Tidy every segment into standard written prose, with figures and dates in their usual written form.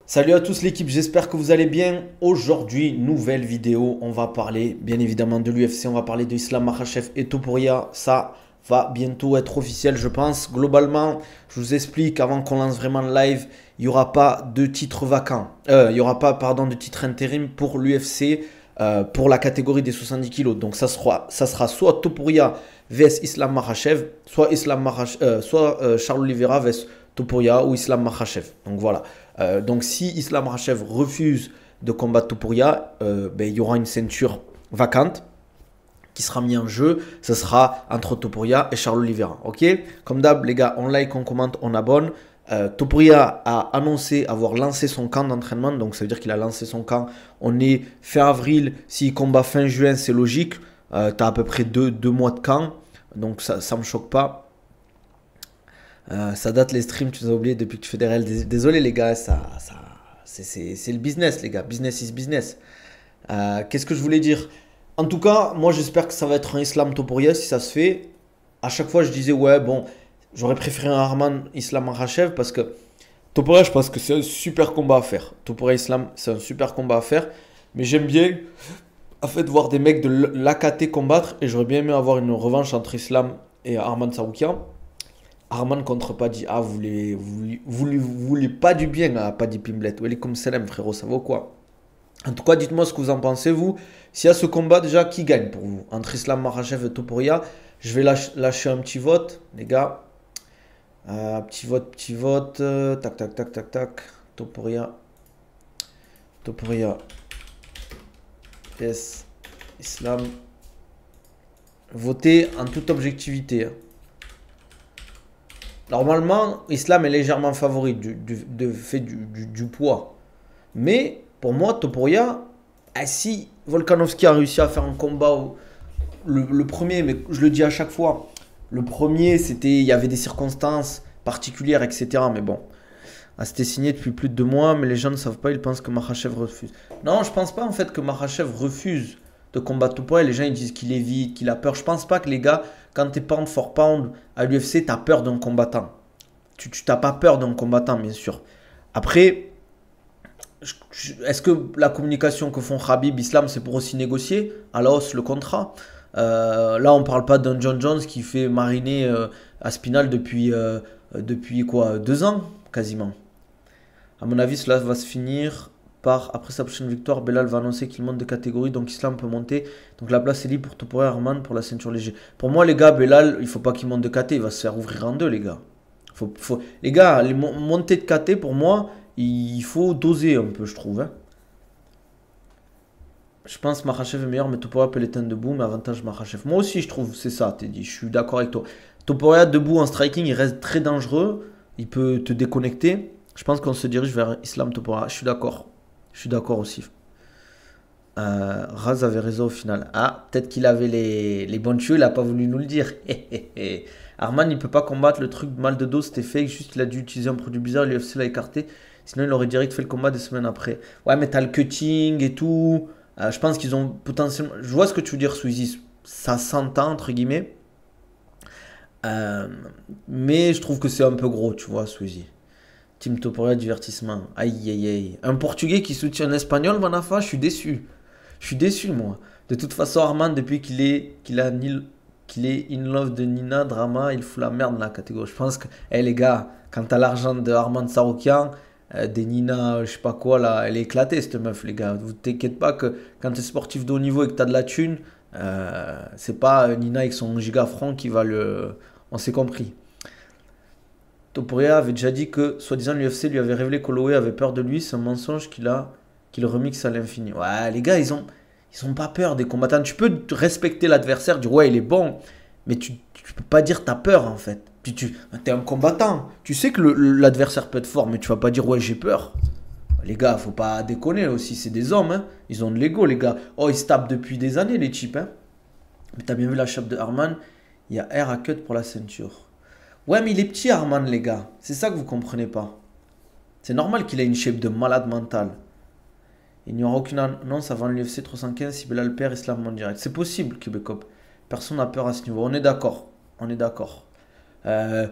Salut à tous l'équipe, j'espère que vous allez bien. Aujourd'hui, nouvelle vidéo, on va parler bien évidemment de l'UFC, on va parler de Islam Makhachev et Topuria. Ça va bientôt être officiel, je pense. Globalement, je vous explique avant qu'on lance vraiment le live, il n'y aura pas de titre vacant. Il n'y aura pas, pardon, de titre intérim pour l'UFC pour la catégorie des 70 kilos. Donc ça sera soit Topuria vs Islam Makhachev, soit Charles Oliveira vs Topuria ou Islam Makhachev. Donc voilà. Donc si Islam Makhachev refuse de combattre Topuria, il y aura une ceinture vacante qui sera mise en jeu. Ce sera entre Topuria et Charles Oliveira. Ok. Comme d'hab, les gars, on like, on commente, on abonne. Topuria a annoncé avoir lancé son camp d'entraînement. Donc ça veut dire qu'il a lancé son camp. On est fin avril. S'il combat fin juin, c'est logique. Tu as à peu près deux mois de camp. Donc ça ne me choque pas. Ça date les streams, tu nous as oublié depuis que tu fais des réels. Désolé les gars, c'est le business les gars. Business is business. Qu'est-ce que je voulais dire? En tout cas, moi j'espère que ça va être un Islam Topuria si ça se fait. À chaque fois je disais ouais bon, j'aurais préféré un Arman Islam Makhachev parce que Topuria je pense que c'est un super combat à faire. Topuria Islam c'est un super combat à faire. Mais j'aime bien en fait voir des mecs de l'AKT combattre et j'aurais bien aimé avoir une revanche entre Islam et Arman Saroukian. Arman contre Paddy. Ah, vous voulez pas du bien à Paddy Pimblet. Welcome salam, frérot, ça vaut quoi? En tout cas, dites-moi ce que vous en pensez, vous. S'il y a ce combat, déjà, qui gagne pour vous? Entre Islam Makhachev et Topuria. Je vais lâcher un petit vote, les gars. Petit vote, petit vote. Tac, tac, tac, tac, tac. Topuria. Topuria. Yes. Islam. Votez en toute objectivité, hein. Normalement, Islam est légèrement favori de fait du poids. Mais pour moi, Topuria, si Volkanovski a réussi à faire un combat, le premier, mais je le dis à chaque fois, le premier, il y avait des circonstances particulières, etc. Mais bon, c'était signé depuis plus de 2 mois, mais les gens ne savent pas, ils pensent que Makhachev refuse. Non, je pense pas en fait que Makhachev refuse de combattre Topuria. Les gens ils disent qu'il évite, qu'il a peur. Je pense pas que les gars, quand t'es pound for pound à l'UFC, t'as peur d'un combattant. Tu t'as pas peur d'un combattant, bien sûr. Après, est-ce que la communication que font Khabib, Islam, c'est pour aussi négocier à la hausse le contrat? Là, on parle pas d'un John Jones qui fait mariner Aspinal depuis quoi, 2 ans quasiment. À mon avis, cela va se finir par, après sa prochaine victoire, Belal va annoncer qu'il monte de catégorie, donc Islam peut monter. Donc la place est libre pour Topuria Arman pour la ceinture léger. Pour moi, les gars, Belal, il faut pas qu'il monte de KT, il va se faire ouvrir en deux, les gars. Les gars, les montées de KT, pour moi, il faut doser un peu, je trouve, hein. Je pense que Makhachev est meilleur, mais Topuria peut l'éteindre debout, mais avantage Makhachev. Moi aussi, je trouve, c'est ça, Teddy. Je suis d'accord avec toi. Topuria debout en striking, il reste très dangereux. Il peut te déconnecter. Je pense qu'on se dirige vers Islam Topuria. Je suis d'accord. Je suis d'accord aussi. Raz avait raison au final. Ah, peut-être qu'il avait les bonnes tuyaux, il n'a pas voulu nous le dire. Arman, il peut pas combattre le truc mal de dos, c'était fake. Juste, il a dû utiliser un produit bizarre, l'UFC l'a écarté. Sinon, il aurait direct fait le combat des semaines après. Ouais, mais t'as le cutting et tout. Je pense qu'ils ont potentiellement. Je vois ce que tu veux dire, Squeezie. Ça s'entend, entre guillemets. Euh, mais je trouve que c'est un peu gros, tu vois, Squeezie. Team Topuria, divertissement. Aïe, aïe, aïe. Un Portugais qui soutient un Espagnol, Manafa, je suis déçu. Je suis déçu, moi. De toute façon, Arman, depuis qu'il est in love de Nina, drama, il fout la merde dans la catégorie. Je pense que, les gars, quand t'as l'argent de Arman Saroukian, des Nina, je sais pas quoi, là, elle est éclatée, cette meuf, les gars. Vous t'inquiète pas que quand t'es sportif de haut niveau et que t'as de la thune, c'est pas Nina avec son giga franc qui va le. On s'est compris. Topuria avait déjà dit que, soi-disant, l'UFC lui avait révélé qu'Holloway avait peur de lui. C'est un mensonge qu'il remixe à l'infini. Ouais, les gars, ils ont pas peur des combattants. Tu peux respecter l'adversaire, dire ouais, il est bon, mais tu peux pas dire t'as peur en fait. T'es un combattant. Tu sais que l'adversaire peut être fort, mais tu vas pas dire ouais, j'ai peur. Les gars, faut pas déconner aussi, c'est des hommes, hein. Ils ont de l'ego, les gars. Oh, ils se tapent depuis des années, les types, hein. Mais t'as bien vu la chape de Harman. Il y a R à cut pour la ceinture. Ouais, mais il est petit, Arman, les gars. C'est ça que vous comprenez pas. C'est normal qu'il ait une shape de malade mental. Il n'y aura aucune annonce avant l'UFC 315 si Belal perd Islam en direct. C'est possible, Québecop. Personne n'a peur à ce niveau. On est d'accord. On est d'accord. Euh,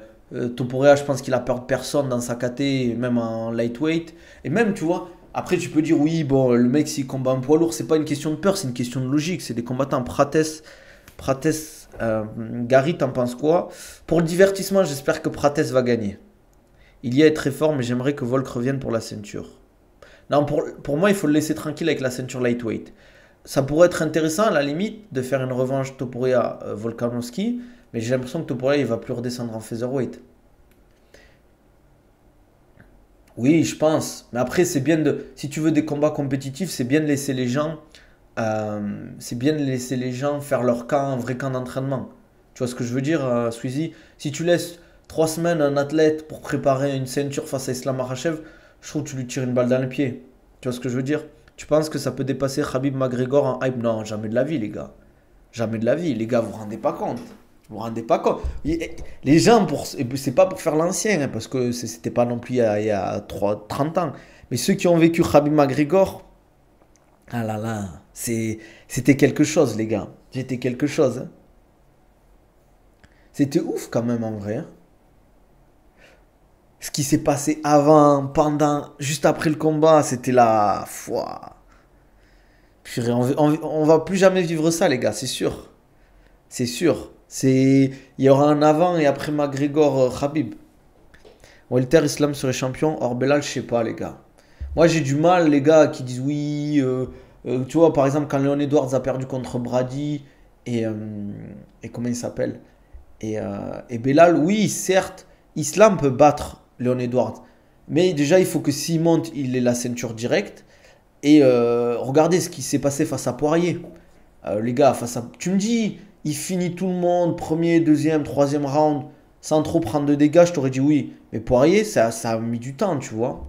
Topuria, je pense qu'il a peur de personne dans sa KT, même en lightweight. Et même, tu vois, après, tu peux dire, oui, bon, le mec, s'il combat un poids lourd, c'est pas une question de peur, c'est une question de logique. C'est des combattants. Prates, Gary, t'en penses quoi? Pour le divertissement, j'espère que Prates va gagner. Ilia est très fort, mais j'aimerais que Volk revienne pour la ceinture. Non, pour moi, il faut le laisser tranquille avec la ceinture lightweight. Ça pourrait être intéressant, à la limite, de faire une revanche Topuria-Volkanovski, mais j'ai l'impression que Topuria, il va plus redescendre en featherweight. Oui, je pense. Mais après, c'est bien de. Si tu veux des combats compétitifs, c'est bien de laisser les gens. C'est bien de laisser les gens faire leur camp, un vrai camp d'entraînement. Tu vois ce que je veux dire, Sweezy? Si tu laisses 3 semaines un athlète pour préparer une ceinture face à Islam Makhachev, je trouve que tu lui tires une balle dans le pied. Tu vois ce que je veux dire? Tu penses que ça peut dépasser Khabib McGregor en hype? Non, jamais de la vie, les gars. Jamais de la vie. Les gars, vous vous rendez pas compte. Vous vous rendez pas compte. Les gens, c'est pas pour faire l'ancien, hein, parce que c'était pas non plus il y a 30 ans. Mais ceux qui ont vécu Khabib McGregor, ah là là, c'était quelque chose, les gars. C'était quelque chose, hein. C'était ouf quand même en vrai, hein. Ce qui s'est passé avant, pendant, juste après le combat, c'était la foi. Purée, on va plus jamais vivre ça, les gars, c'est sûr. C'est sûr. Il y aura un avant et après McGregor Khabib. Walter Islam serait champion, hors Belal, je sais pas, les gars. Moi, j'ai du mal, les gars, qui disent oui. Tu vois, par exemple, quand Leon Edwards a perdu contre Brady et, euh, et comment il s'appelle et Belal, oui, certes, Islam peut battre Leon Edwards. Mais déjà, il faut que s'il monte, il ait la ceinture directe. Et regardez ce qui s'est passé face à Poirier. Les gars, tu me dis, il finit tout le monde, premier, deuxième, troisième round, sans trop prendre de dégâts, je t'aurais dit oui. Mais Poirier, ça a mis du temps, tu vois.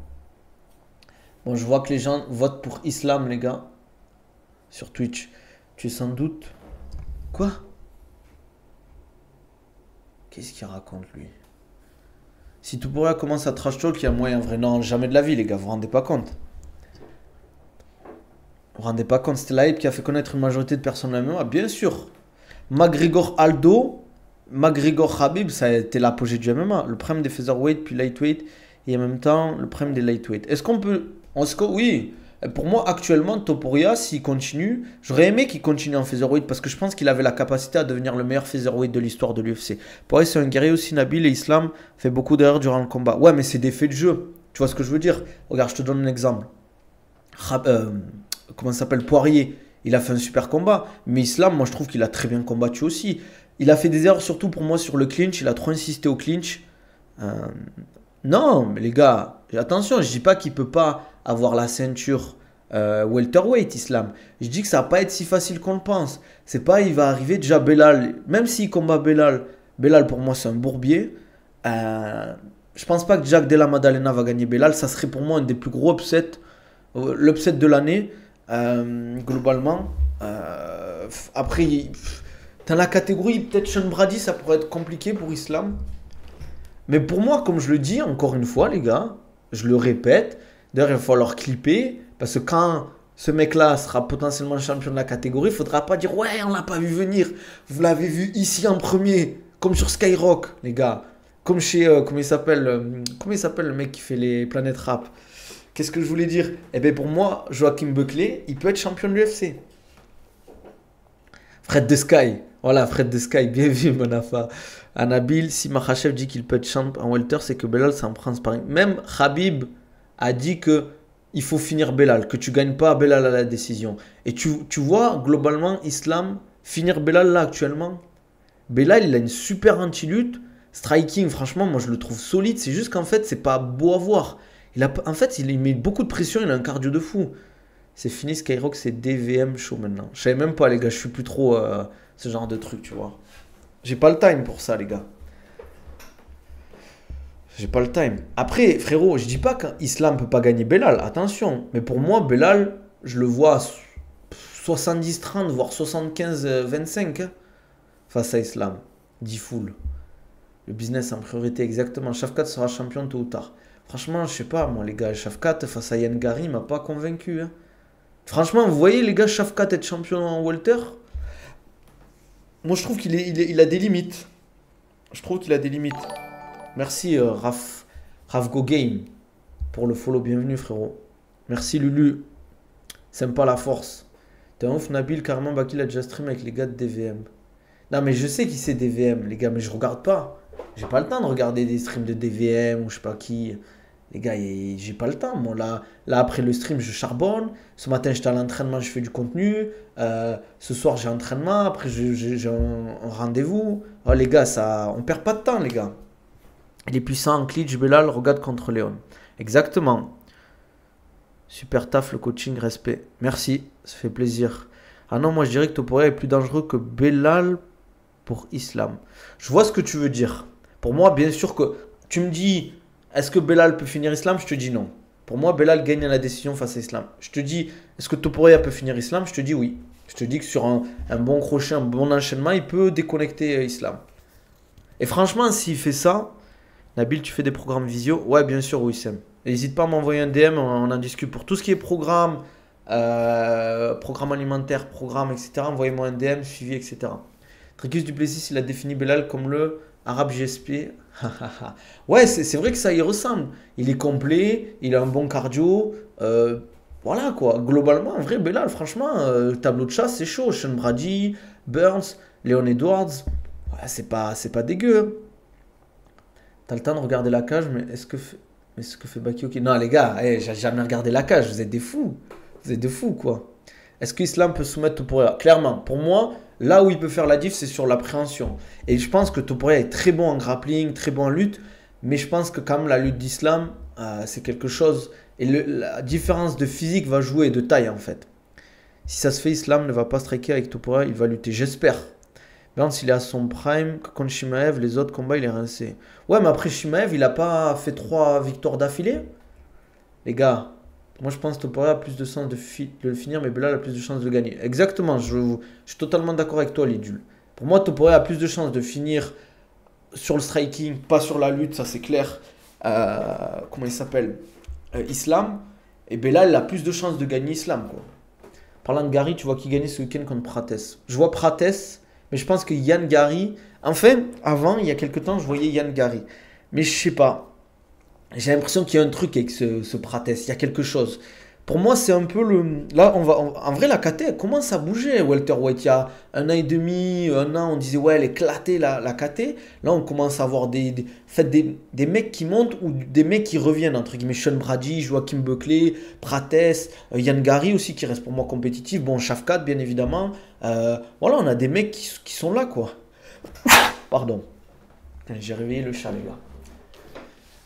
Bon, je vois que les gens votent pour Islam, les gars, sur Twitch. Tu es sans doute. Quoi? Qu'est-ce qu'il raconte, lui? Si Topuria commence à trash talk, il y a moyen vrai. Non, jamais de la vie, les gars, vous vous rendez pas compte. Vous vous rendez pas compte, c'était la hype qui a fait connaître une majorité de personnes de la MMA, bien sûr. McGregor Aldo, McGregor Khabib, ça a été l'apogée du MMA. Le problème des featherweight puis lightweight et en même temps le problème des lightweight. Est-ce qu'on peut. Oui. Pour moi, actuellement, Topuria, s'il continue, j'aurais aimé qu'il continue en featherweight parce que je pense qu'il avait la capacité à devenir le meilleur featherweight de l'histoire de l'UFC. Poirier, c'est un guerrier aussi, Nabil, et Islam fait beaucoup d'erreurs durant le combat. Ouais, mais c'est des faits de jeu. Tu vois ce que je veux dire? Regarde, je te donne un exemple. Comment ça s'appelle? Poirier. Il a fait un super combat. Mais Islam, moi, je trouve qu'il a très bien combattu aussi. Il a fait des erreurs, surtout pour moi, sur le clinch. Il a trop insisté au clinch. Euh, non, mais les gars, attention, je dis pas qu'il peut pas avoir la ceinture welterweight, Islam. Je dis que ça va pas être si facile qu'on le pense. C'est pas, il va arriver déjà Belal. Même s'il combat Belal pour moi, c'est un bourbier. Je pense pas que Jack Della Maddalena va gagner Belal. Ça serait pour moi un des plus gros upsets. L'upset de l'année, globalement. Après, dans la catégorie, peut-être Sean Brady, ça pourrait être compliqué pour Islam. Mais pour moi, comme je le dis, encore une fois, les gars, je le répète, d'ailleurs, il va falloir clipper, parce que quand ce mec-là sera potentiellement champion de la catégorie, il ne faudra pas dire, ouais, on l'a pas vu venir, vous l'avez vu ici en premier, comme sur Skyrock, les gars. Comme chez, comment il s'appelle le mec qui fait les Planètes Rap? Qu'est-ce que je voulais dire? Eh bien, pour moi, Joachim Buckley, il peut être champion de l'UFC. Fred de Sky. Voilà, Fred de Sky. Bien vu, mon afa. Anabil, si Makhachev dit qu'il peut être champion en welter, c'est que Belal s'en prend sparring. Même Khabib a dit que il faut finir Belal, que tu gagnes pas Belal à la décision. Et tu vois, globalement, Islam, finir Belal là actuellement. Belal, il a une super anti-lutte. Striking, franchement, moi je le trouve solide. C'est juste qu'en fait, c'est pas beau à voir. En fait, il met beaucoup de pression, il a un cardio de fou. C'est fini, Skyrock, c'est DVM show maintenant. Je savais même pas, les gars, je suis plus trop ce genre de truc, tu vois. J'ai pas le time pour ça, les gars. J'ai pas le time. Après, frérot, je dis pas qu'Islam peut pas gagner Belal, attention. Mais pour moi, Belal, je le vois à 70-30, voire 75-25 hein, face à Islam. 10 full. Le business en priorité, exactement. Shafkat sera champion tôt ou tard. Franchement, je sais pas, moi, les gars, Shafkat face à Yann Gary m'a pas convaincu. Hein. Franchement, vous voyez, les gars, Shafkat être champion en welter, moi, je trouve qu'il a des limites. Je trouve qu'il a des limites. Merci Rafgo Game pour le follow. Bienvenue frérot. Merci Lulu. Sympa la force. T'es un ouf Nabil, carrément Baki a déjà stream avec les gars de DVM. Non mais je sais qui c'est DVM les gars, mais je regarde pas. J'ai pas le temps de regarder des streams de DVM ou je sais pas qui. Les gars, j'ai pas le temps. Moi là après le stream je charbonne. Ce matin j'étais à l'entraînement, je fais du contenu. Ce soir j'ai entraînement. Après j'ai un rendez-vous. Oh les gars, on perd pas de temps les gars. Il est puissant en glitch, Belal, regarde contre Léon. Exactement. Super taf le coaching, respect. Merci, ça fait plaisir. Ah non, moi je dirais que Topuria est plus dangereux que Belal pour Islam. Je vois ce que tu veux dire. Pour moi, bien sûr que tu me dis, est-ce que Belal peut finir Islam? Je te dis non. Pour moi, Belal gagne la décision face à Islam. Je te dis, est-ce que Topuria peut finir Islam? Je te dis oui. Je te dis que sur un bon crochet, un bon enchaînement, il peut déconnecter Islam. Et franchement, s'il fait ça, Nabil, tu fais des programmes visio? Ouais, bien sûr, Wissem. N'hésite pas à m'envoyer un DM, on en discute pour tout ce qui est programme, programme alimentaire, programme, etc. Envoyez-moi un DM, suivi, etc. Tricus Duplessis, il a défini Belal comme le arabe GSP. Ouais, c'est vrai que ça y ressemble. Il est complet, il a un bon cardio. Voilà quoi. Globalement, en vrai, Belal, franchement, tableau de chasse, c'est chaud. Sean Brady, Burns, Leon Edwards. Ouais, c'est pas dégueu. Hein. T'as le temps de regarder la cage, mais est-ce que fait Baki ok? Non, les gars, j'ai jamais regardé la cage, vous êtes des fous. Vous êtes des fous, quoi. Est-ce que Islam peut soumettre Topuria? Clairement, pour moi, là où il peut faire la diff, c'est sur l'appréhension. Et je pense que Topuria est très bon en grappling, très bon en lutte, mais je pense que quand même la lutte d'Islam, c'est quelque chose. Et la différence de physique va jouer, de taille en fait. Si ça se fait, Islam ne va pas striker avec Topuria, il va lutter, j'espère. Même s'il est à son prime, contre Shimaev, les autres combats, il est rincé. Ouais, mais après Shimaev, il a pas fait 3 victoires d'affilée. Les gars, moi je pense que Topuria a plus de chances de le finir, mais Belal a plus de chances de le gagner. Exactement, je suis totalement d'accord avec toi, Lidul. Pour moi, Topuria a plus de chances de finir sur le striking, pas sur la lutte, ça c'est clair. Comment il s'appelle? Islam. Et Belal a plus de chances de gagner Islam, quoi. Parlant de Gary, tu vois qui gagnait ce week-end contre Prates. Je vois Prates. Mais je pense que Yann Gary... Enfin, avant, il y a quelques temps, je voyais Yann Gary. Mais je sais pas. J'ai l'impression qu'il y a un truc avec ce Prates. Il y a quelque chose. Pour moi, c'est un peu le... Là, en vrai, la KT, elle commence à bouger. Welterweight, il y a 1 an et demi, 1 an, on disait, ouais, elle est éclatée, la KT. Là, on commence à avoir des mecs qui montent ou des mecs qui reviennent, entre guillemets. Sean Brady, Joachim Buckley, Prates, Yann Gary aussi, qui reste pour moi compétitif. Bon, Shafkat, bien évidemment. Voilà, on a des mecs qui sont là, quoi. Pardon. J'ai réveillé le chat, les gars.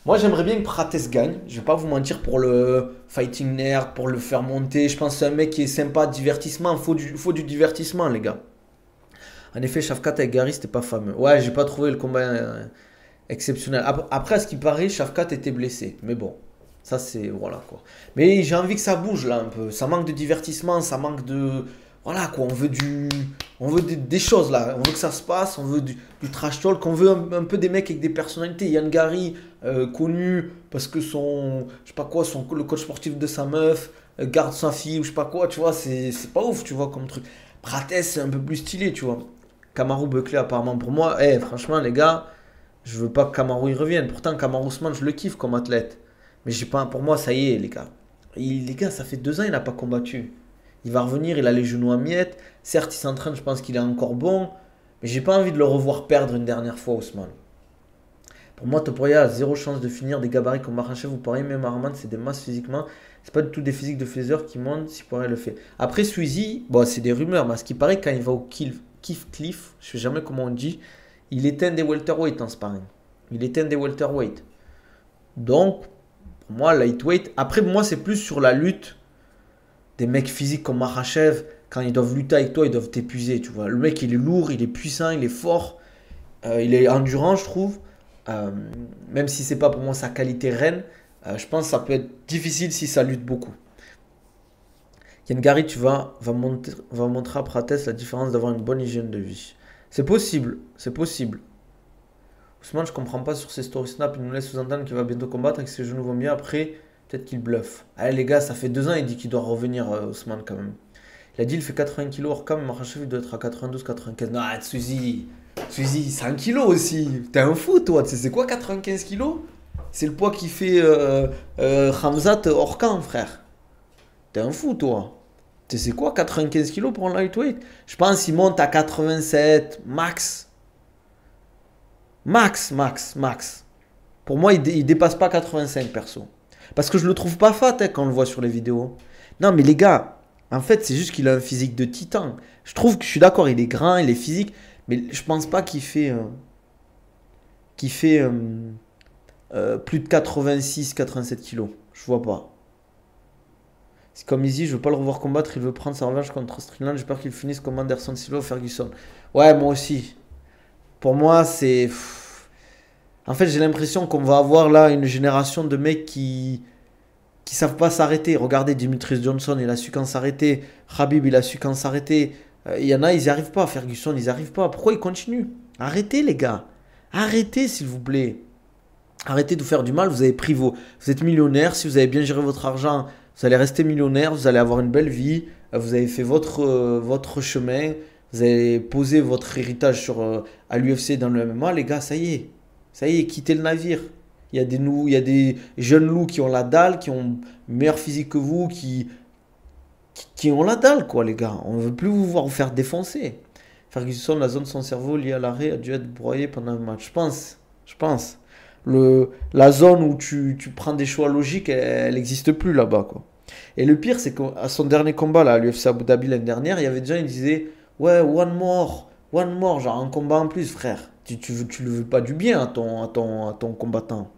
Moi, j'aimerais bien que Prates gagne. Je vais pas vous mentir pour le fighting nerd, pour le faire monter. Je pense que c'est un mec qui est sympa, divertissement. Faut du divertissement, les gars. En effet, Shafkat avec Gary, c'était pas fameux. Ouais, j'ai pas trouvé le combat exceptionnel. Après, à ce qui paraît, Shafkat était blessé. Mais bon, ça c'est... Voilà, quoi. Mais j'ai envie que ça bouge, là, un peu. Ça manque de divertissement, ça manque de... Voilà quoi, on veut des choses là, on veut que ça se passe, on veut du trash talk, on veut un peu des mecs avec des personnalités. Yann Gary, connu parce que je sais pas quoi, le coach sportif de sa meuf, garde sa fille ou je sais pas quoi, tu vois, c'est pas ouf, tu vois, comme truc. Prates, c'est un peu plus stylé, tu vois. Kamaru Buckley, apparemment, pour moi, franchement, les gars, je veux pas que Kamaru y revienne. Pourtant, Kamaru Usman, je le kiffe comme athlète. Mais j'ai pas, pour moi, ça y est, les gars. Les gars, ça fait 2 ans, il n'a pas combattu. Il va revenir, il a les genoux à miettes. Certes, il s'entraîne, je pense qu'il est encore bon. Mais j'ai pas envie de le revoir perdre une dernière fois, Ousmane. Pour moi, Topuria a 0 chance de finir des gabarits comme Makhachev ou pareil. Même Arman, c'est des masses physiquement. C'est pas du tout des physiques de faiseur qui montent si Poirier le fait. Après, Sweezy, bon, c'est des rumeurs. Mais à ce qui paraît, quand il va au Kiff Cliff, je sais jamais comment on dit, il éteint des welterweight en sparring. Il éteint des welterweight. Donc, pour moi, lightweight. Après, moi, c'est plus sur la lutte. Des mecs physiques comme Makhachev, quand ils doivent lutter avec toi, ils doivent t'épuiser, tu vois. Le mec, il est lourd, il est puissant, il est fort, il est endurant, je trouve. Même si c'est pas pour moi sa qualité reine, je pense que ça peut être difficile si ça lutte beaucoup. Yann Gary, tu va montrer à Prates la différence d'avoir une bonne hygiène de vie. C'est possible, c'est possible. Ousmane, je comprends pas sur ses story snap, il nous laisse sous-entendre qu'il va bientôt combattre et que ses genoux vont bien après. Peut-être qu'il bluffe. Allez les gars, ça fait 2 ans, il dit qu'il doit revenir, Ousmane, quand même. Il a dit il fait 80 kg hors cam, Makhachev il doit être à 92-95. Non, Tsuzi, Squeezie, 100 kilos aussi. T'es un fou, toi. Tu sais, c'est quoi 95 kilos? C'est le poids qui fait Khamzat hors camp, frère. T'es un fou, toi. Tu sais, c'est quoi 95 kilos pour un lightweight? Je pense qu'il monte à 87, max. Max. Pour moi, il dépasse pas 85, perso. Parce que je le trouve pas fat hein, quand on le voit sur les vidéos. Non, mais les gars, en fait, c'est juste qu'il a un physique de titan. Je trouve que je suis d'accord, il est grand, il est physique, mais je pense pas qu'il fait plus de 86, 87 kilos. Je vois pas. C'est comme Izzy, je veux pas le revoir combattre, il veut prendre sa revanche contre Strickland. J'espère qu'il finisse comme Anderson Silva ou Ferguson. Ouais, moi aussi. Pour moi, c'est. En fait, j'ai l'impression qu'on va avoir là une génération de mecs qui savent pas s'arrêter. Regardez, Demetrius Johnson, il a su quand s'arrêter. Khabib, il a su quand s'arrêter. Il y en a, ils n'y arrivent pas. Ferguson, ils n'y arrivent pas. Pourquoi ils continuent? Arrêtez, les gars. Arrêtez, s'il vous plaît. Arrêtez de vous faire du mal. Vous avez pris vos. Vous êtes millionnaire. Si vous avez bien géré votre argent, vous allez rester millionnaire. Vous allez avoir une belle vie. Vous avez fait votre chemin. Vous avez posé votre héritage à l'UFC dans le MMA. Les gars, ça y est. Ça y est, quittez le navire. Il y a des jeunes loups qui ont la dalle, qui ont meilleur physique que vous, qui ont la dalle, quoi, les gars. On ne veut plus vous voir vous faire défoncer. Ferguson, la zone de son cerveau liée à l'arrêt a dû être broyée pendant un match. Je pense. La zone où tu prends des choix logiques, elle n'existe plus là-bas, quoi. Et le pire, c'est qu'à son dernier combat, là, à l'UFC Abu Dhabi l'année dernière, il y avait des gens qui disaient ouais, one more, genre un combat en plus, frère. Tu le veux pas du bien à ton combattant.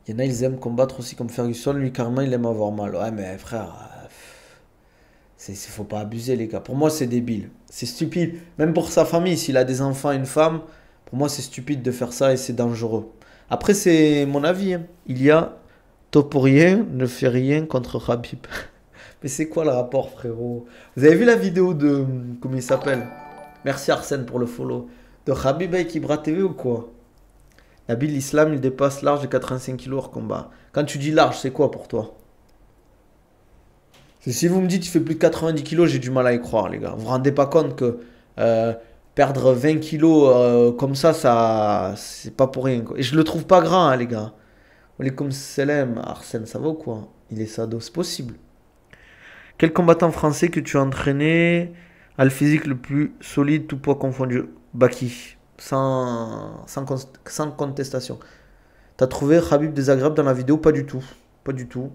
Il y en a, ils aiment combattre aussi comme Ferguson. Lui, carrément, il aime avoir mal. Ouais, mais frère, faut pas abuser, les gars. Pour moi, c'est débile. C'est stupide. Même pour sa famille, s'il a des enfants et une femme, pour moi, c'est stupide de faire ça et c'est dangereux. Après, c'est mon avis, hein. Il y a Toporien ne fait rien contre Khabib. Mais c'est quoi le rapport, frérot? Vous avez vu la vidéo de. Comment il s'appelle? Merci Arsène pour le follow. De Khabib avec Ibra TV ou quoi? Nabil, l'islam, il dépasse large de 85 kilos hors combat. Quand tu dis large, c'est quoi pour toi? Si vous me dites qu'il fait plus de 90 kilos, j'ai du mal à y croire, les gars. Vous vous rendez pas compte que perdre 20 kilos comme ça, c'est pas pour rien, quoi. Et je le trouve pas grand, hein, les gars. On est comme Selem, Arsène, ça va ou quoi? Il est sado, c'est possible. Quel combattant français que tu as entraîné a le physique le plus solide, tout poids confondu? Baki. Sans contestation. T'as trouvé Khabib désagréable dans la vidéo? Pas du tout. Pas du tout.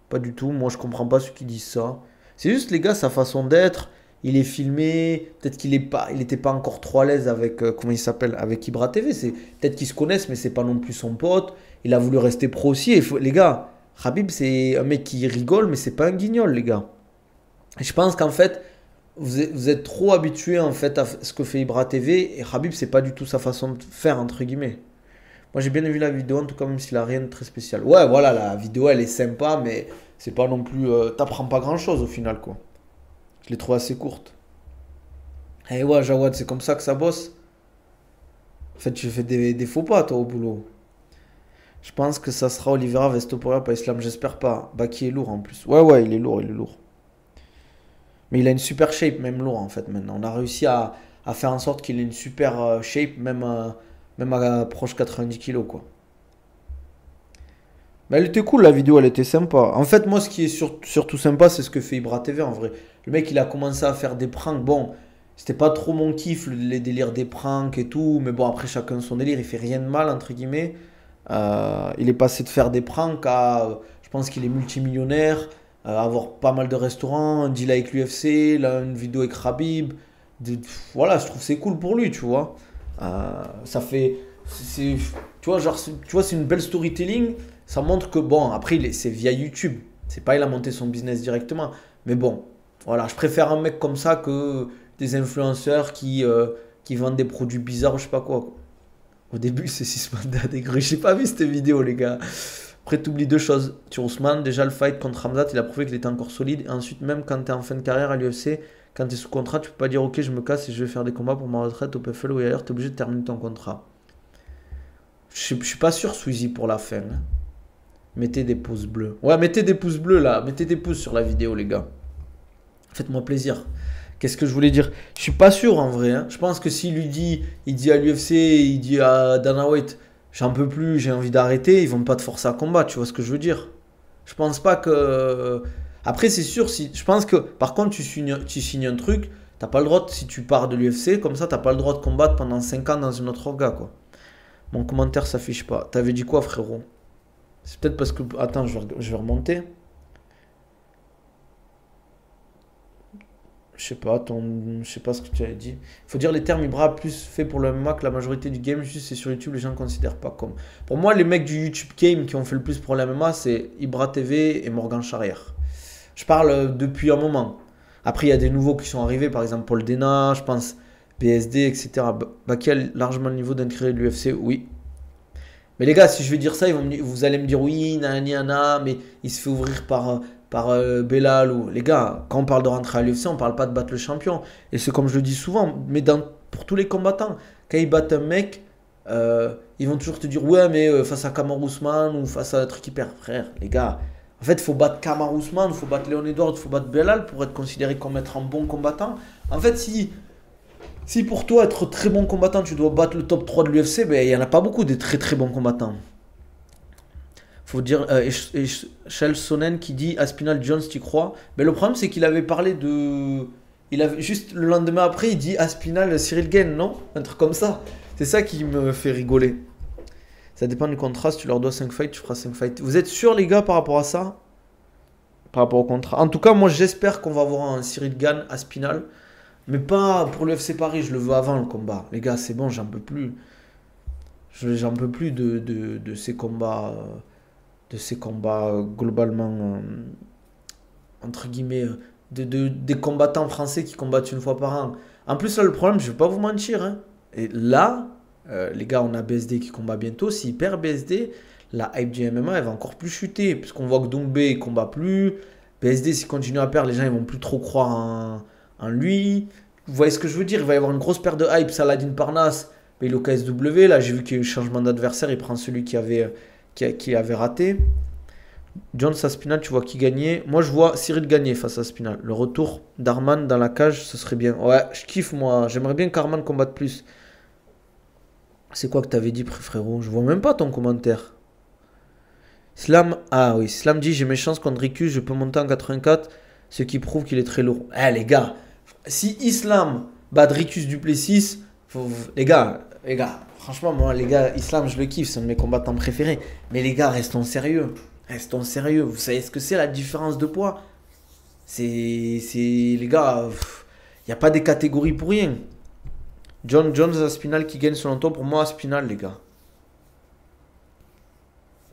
Pas du tout. Moi, je comprends pas ceux qui disent ça. C'est juste, les gars, sa façon d'être. Il est filmé. Peut-être qu'il était pas encore trop à l'aise avec, comment il s'appelle? Avec Ibra TV. Peut-être qu'ils se connaissent, mais c'est pas non plus son pote. Il a voulu rester pro aussi. Les gars, Khabib, c'est un mec qui rigole, mais c'est pas un guignol, les gars. Et je pense qu'en fait, vous êtes trop habitué en fait à ce que fait Ibra TV et Khabib c'est pas du tout sa façon de faire entre guillemets. Moi j'ai bien vu la vidéo en tout cas même s'il a rien de très spécial. Ouais voilà la vidéo elle est sympa mais c'est pas non plus t'apprends pas grand chose au final quoi. Je l'ai trouvé assez courte. Eh ouais Jawad c'est comme ça que ça bosse. En fait tu fais des faux pas toi au boulot. Je pense que ça sera Oliveira Vestoporia pas Islam j'espère pas. Baki est lourd en plus. Ouais il est lourd. Mais il a une super shape, même lourd en fait maintenant. On a réussi à faire en sorte qu'il ait une super shape, même à proche 90 kilos quoi. Mais elle était cool la vidéo, elle était sympa. En fait, moi ce qui est surtout sympa, c'est ce que fait Ibra TV en vrai. Le mec il a commencé à faire des pranks. Bon, c'était pas trop mon kiff, les délires des pranks et tout. Mais bon, après chacun son délire, il fait rien de mal entre guillemets. Il est passé de faire des pranks à. Je pense qu'il est multimillionnaire. Avoir pas mal de restaurants, un deal avec l'UFC, là une vidéo avec Khabib. Voilà, je trouve c'est cool pour lui, tu vois. Ça fait. Tu vois, genre, tu vois, c'est une belle storytelling. Ça montre que, bon, après, c'est via YouTube. C'est pas il a monté son business directement. Mais bon, voilà, je préfère un mec comme ça que des influenceurs qui vendent des produits bizarres ou je sais pas quoi. Au début, c'est 6 mandats des grues. J'ai pas vu cette vidéo, les gars. Après, tu oublies deux choses. Sur Ousmane, déjà le fight contre Khamzat, il a prouvé qu'il était encore solide. Et ensuite, même quand tu es en fin de carrière à l'UFC, quand tu es sous contrat, tu peux pas dire ok, je me casse et je vais faire des combats pour ma retraite au PFL ou ailleurs. Tu es obligé de terminer ton contrat. Je suis pas sûr, Sweezy, pour la fin. Hein. Mettez des pouces bleus. Ouais, mettez des pouces bleus là. Mettez des pouces sur la vidéo, les gars. Faites-moi plaisir. Qu'est-ce que je voulais dire? Je suis pas sûr en vrai, hein. Je pense que s'il lui dit, il dit à l'UFC, il dit à Dana White, j'en peux plus, j'ai envie d'arrêter, ils vont pas te forcer à combattre, tu vois ce que je veux dire? Je pense pas que. Après, c'est sûr, si. Je pense que, par contre, tu signes un truc, t'as pas le droit, si tu pars de l'UFC, comme ça, t'as pas le droit de combattre pendant 5 ans dans une autre orga, quoi. Mon commentaire s'affiche pas. T'avais dit quoi, frérot? C'est peut-être parce que. Attends, je vais remonter. Je sais pas ce que tu avais dit. Il faut dire les termes Ibra plus fait pour le MMA que la majorité du game, juste c'est sur YouTube, les gens ne considèrent pas comme. Pour moi, les mecs du YouTube Game qui ont fait le plus pour le MMA, c'est Ibra TV et Morgan Charrière. Je parle depuis un moment. Après, il y a des nouveaux qui sont arrivés, par exemple Paul Dena, je pense BSD, etc. Baki a largement le niveau d'intérêt de l'UFC, oui. Mais les gars, si je vais dire ça, vous allez me dire oui, nana, mais il se fait ouvrir par Belal ou les gars, quand on parle de rentrer à l'UFC, on parle pas de battre le champion. Et c'est comme je le dis souvent, mais pour tous les combattants, quand ils battent un mec, ils vont toujours te dire ouais, mais face à Kamaru Usman ou face à un truc hyper frère, les gars. En fait, il faut battre Kamaru Usman, il faut battre Léon Edwards, il faut battre Belal pour être considéré comme être un bon combattant. En fait, si pour toi être très bon combattant, tu dois battre le top 3 de l'UFC, ben il y en a pas beaucoup des très très bons combattants. Faut dire, Shell Sonnen qui dit Aspinal Jones, tu crois? Mais le problème, c'est qu'il avait parlé de. Il avait, juste le lendemain après, il dit Aspinal Cyril Gane, non? Un truc comme ça. C'est ça qui me fait rigoler. Ça dépend du contrat. Si tu leur dois 5 fights, tu feras 5 fights. Vous êtes sûrs, les gars, par rapport à ça? Par rapport au contrat? En tout cas, moi, j'espère qu'on va avoir un Cyril Gane Aspinal. Mais pas pour le FC Paris, je le veux avant le combat. Les gars, c'est bon, j'en peux plus. J'en peux plus de ces combats. De ces combats globalement, entre guillemets, des combattants français qui combattent une fois par an. En plus, là, le problème, je vais pas vous mentir, hein. Et là, les gars, on a BSD qui combat bientôt. S'il perd BSD, la hype du MMA, elle va encore plus chuter. Puisqu'on voit que Doumbé ne combat plus. BSD, s'il continue à perdre, les gens ils vont plus trop croire en lui. Vous voyez ce que je veux dire? Il va y avoir une grosse perte de hype. Saladin Parnasse, mais il est au KSW. Là, j'ai vu qu'il y a eu changement d'adversaire. Il prend celui qui avait raté. Jones Aspinal, tu vois qui gagnait? Moi, je vois Cyril gagner face à Aspinal. Le retour d'Arman dans la cage, ce serait bien. Ouais, je kiffe, moi. J'aimerais bien qu'Arman combatte plus. C'est quoi que t'avais dit, frérot? Je vois même pas ton commentaire. Slam, ah oui, Slam dit j'ai mes chances contre Ricus, je peux monter en 84, ce qui prouve qu'il est très lourd. Eh les gars, si Islam bat Ricus Duplessis, les gars, franchement, moi, les gars, Islam, je le kiffe, c'est un de mes combattants préférés. Mais les gars, restons sérieux. Restons sérieux. Vous savez ce que c'est la différence de poids? Les gars, il n'y a pas des catégories pour rien. John Jones, Aspinal qui gagne selon toi? Pour moi, Aspinal, les gars.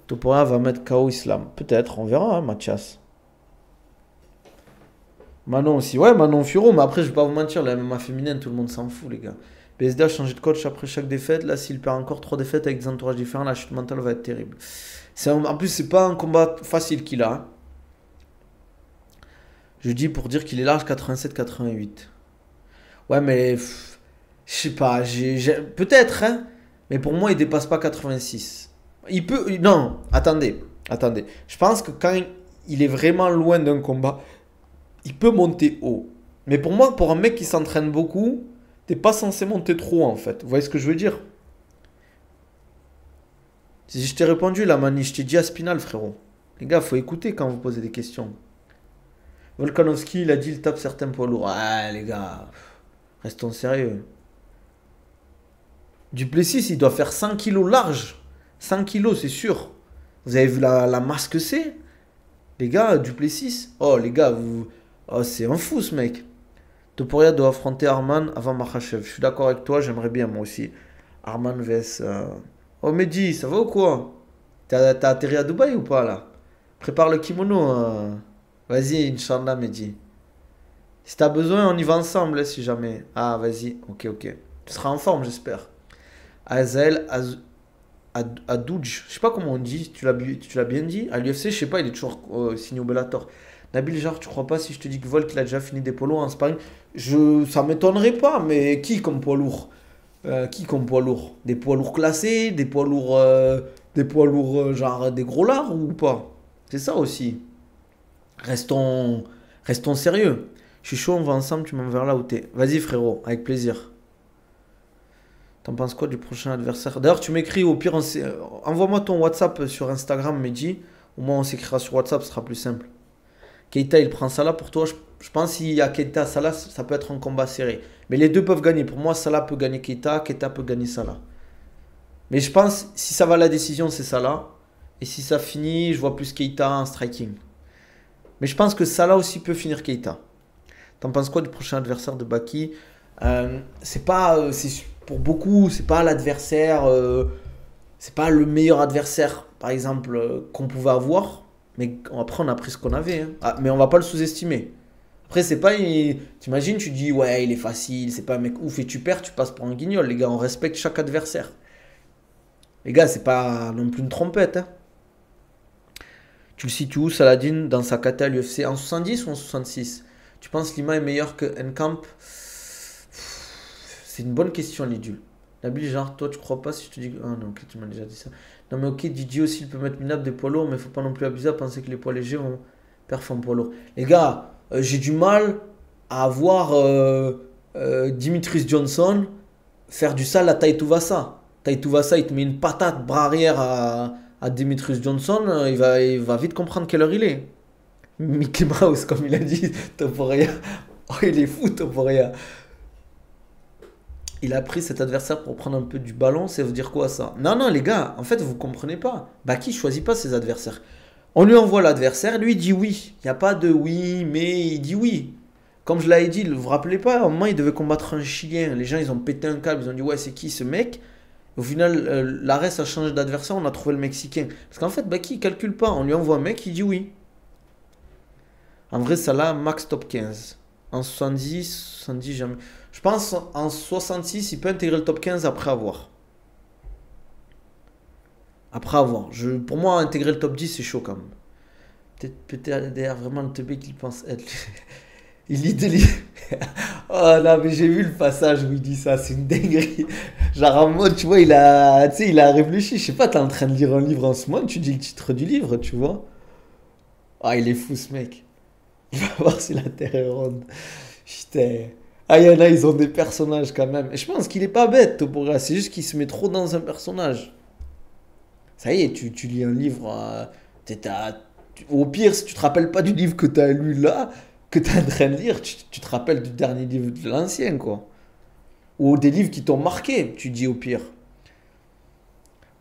Topuria va mettre KO Islam. Peut-être, on verra, hein, Mathias. Manon aussi. Ouais, Manon Furo, mais après, je vais pas vous mentir, la MMA féminine, tout le monde s'en fout, les gars. BSD a changé de coach après chaque défaite. Là, s'il perd encore 3 défaites avec des entourages différents, la chute mentale va être terrible. En plus, c'est pas un combat facile qu'il a. Hein. Je dis pour dire qu'il est large 87-88. Ouais, mais je sais pas. Peut-être, hein. Mais pour moi, il dépasse pas 86. Il peut. Non, attendez. Je pense que quand il est vraiment loin d'un combat, il peut monter haut. Mais pour moi, pour un mec qui s'entraîne beaucoup, t'es pas censé monter trop haut en fait. Vous voyez ce que je veux dire? Si je t'ai répondu là, Mani, je t'ai dit Aspinal, frérot. Les gars, faut écouter quand vous posez des questions. Volkanovski, il a dit il tape certains poids lourds. Ah, les gars, restons sérieux. Duplessis, il doit faire 100 kilos large. 100 kilos, c'est sûr. Vous avez vu la masse que c'est? Les gars, Duplessis. Oh, les gars, oh, c'est un fou, ce mec. Topuria doit affronter Arman avant Makhachev. Je suis d'accord avec toi, j'aimerais bien, moi aussi. Arman vs... Oh, Mehdi, ça va ou quoi? T'as atterri à Dubaï ou pas, là? Prépare le kimono. Vas-y, Inch'Allah, Mehdi. Si t'as besoin, on y va ensemble, si jamais. Ah, vas-y. Ok. Tu seras en forme, j'espère. Azael Adouj. Je sais pas comment on dit. Tu l'as bien dit. À l'UFC, je sais pas, il est toujours signé au Bellator. Nabil, genre, tu crois pas si je te dis que Volk, il a déjà fini des poids lourds en sparring? Ça m'étonnerait pas, mais qui comme poids lourd? Des poids lourds classés, des poids lourds, genre des gros lards ou pas? C'est ça aussi. Restons sérieux. Je suis chaud, on va ensemble, tu m'enverras là où t'es. Vas-y frérot, avec plaisir. T'en penses quoi du prochain adversaire? D'ailleurs, tu m'écris, au pire, envoie-moi ton WhatsApp sur Instagram, Mehdi. Au moins, on s'écrira sur WhatsApp, ce sera plus simple. Keita, il prend Salah pour toi. Je pense qu'il y a Keita, Salah, ça peut être un combat serré. Mais les deux peuvent gagner. Pour moi, Salah peut gagner Keita, Keita peut gagner Salah. Mais je pense, si ça va à la décision, c'est Salah. Et si ça finit, je vois plus Keita en striking. Mais je pense que Salah aussi peut finir Keita. T'en penses quoi du prochain adversaire de Baki? C'est pas, pour beaucoup, c'est pas l'adversaire, c'est pas le meilleur adversaire, par exemple, qu'on pouvait avoir. Mais après, on a pris ce qu'on avait. Hein. Ah, mais on va pas le sous-estimer. Après, c'est pas. T'imagines, tu dis, ouais, il est facile, c'est pas un mec ouf et tu perds, tu passes pour un guignol. Les gars, on respecte chaque adversaire. Les gars, c'est pas non plus une trompette. Hein. Tu le situes où, Saladin, dans sa kata à l'UFC? En 70 ou en 66? Tu penses Lima est meilleur que Nkamp? C'est une bonne question, Lidul. Nabil, genre, toi, tu crois pas si je te dis. Ah non, ok, tu m'as déjà dit ça. Non, mais ok, DJ aussi, il peut mettre minable des poids lourds, mais faut pas non plus abuser à penser que les poids légers vont perf en poids lourd. Les gars, j'ai du mal à voir Dimitris Johnson faire du sale à Taituvasa. Taituvasa, il te met une patate bras arrière à Dimitris Johnson, il va vite comprendre quelle heure il est. Mickey Mouse, comme il a dit, Topuria. Oh, il est fou, Topuria. Il a pris cet adversaire pour prendre un peu du ballon, ça veut dire quoi ça? Non, non, les gars, en fait, vous comprenez pas. Baki ne choisit pas ses adversaires. On lui envoie l'adversaire, lui il dit oui. Il n'y a pas de oui, mais il dit oui. Comme je l'avais dit, vous vous rappelez pas, à un moment il devait combattre un Chilien. Les gens ils ont pété un câble, ils ont dit ouais, c'est qui ce mec? Au final, l'ARES a changé d'adversaire, on a trouvé le Mexicain. Parce qu'en fait, Baki il calcule pas. On lui envoie un mec, il dit oui. En vrai, ça là, max top 15. En 70 jamais. Je pense en 66, il peut intégrer le top 15 après avoir. Après avoir. Pour moi, intégrer le top 10, c'est chaud quand même. Peut-être derrière vraiment le TB qu'il pense être. Il lit des livres. Oh là, mais j'ai vu le passage où il dit ça, c'est une dinguerie. Genre en mode, tu vois, il a réfléchi. Je sais pas, t'es en train de lire un livre en ce moment, tu dis le titre du livre, tu vois. Ah, il est fou ce mec. Il va voir si la Terre est ronde. Putain. Ah, il y en a, ils ont des personnages quand même. Et je pense qu'il est pas bête, Topuria. C'est juste qu'il se met trop dans un personnage. Ça y est, tu lis un livre. Au pire, si tu te rappelles pas du livre que tu as lu là, que tu es en train de lire, tu te rappelles du dernier livre de l'ancien, quoi. Ou des livres qui t'ont marqué, tu dis au pire.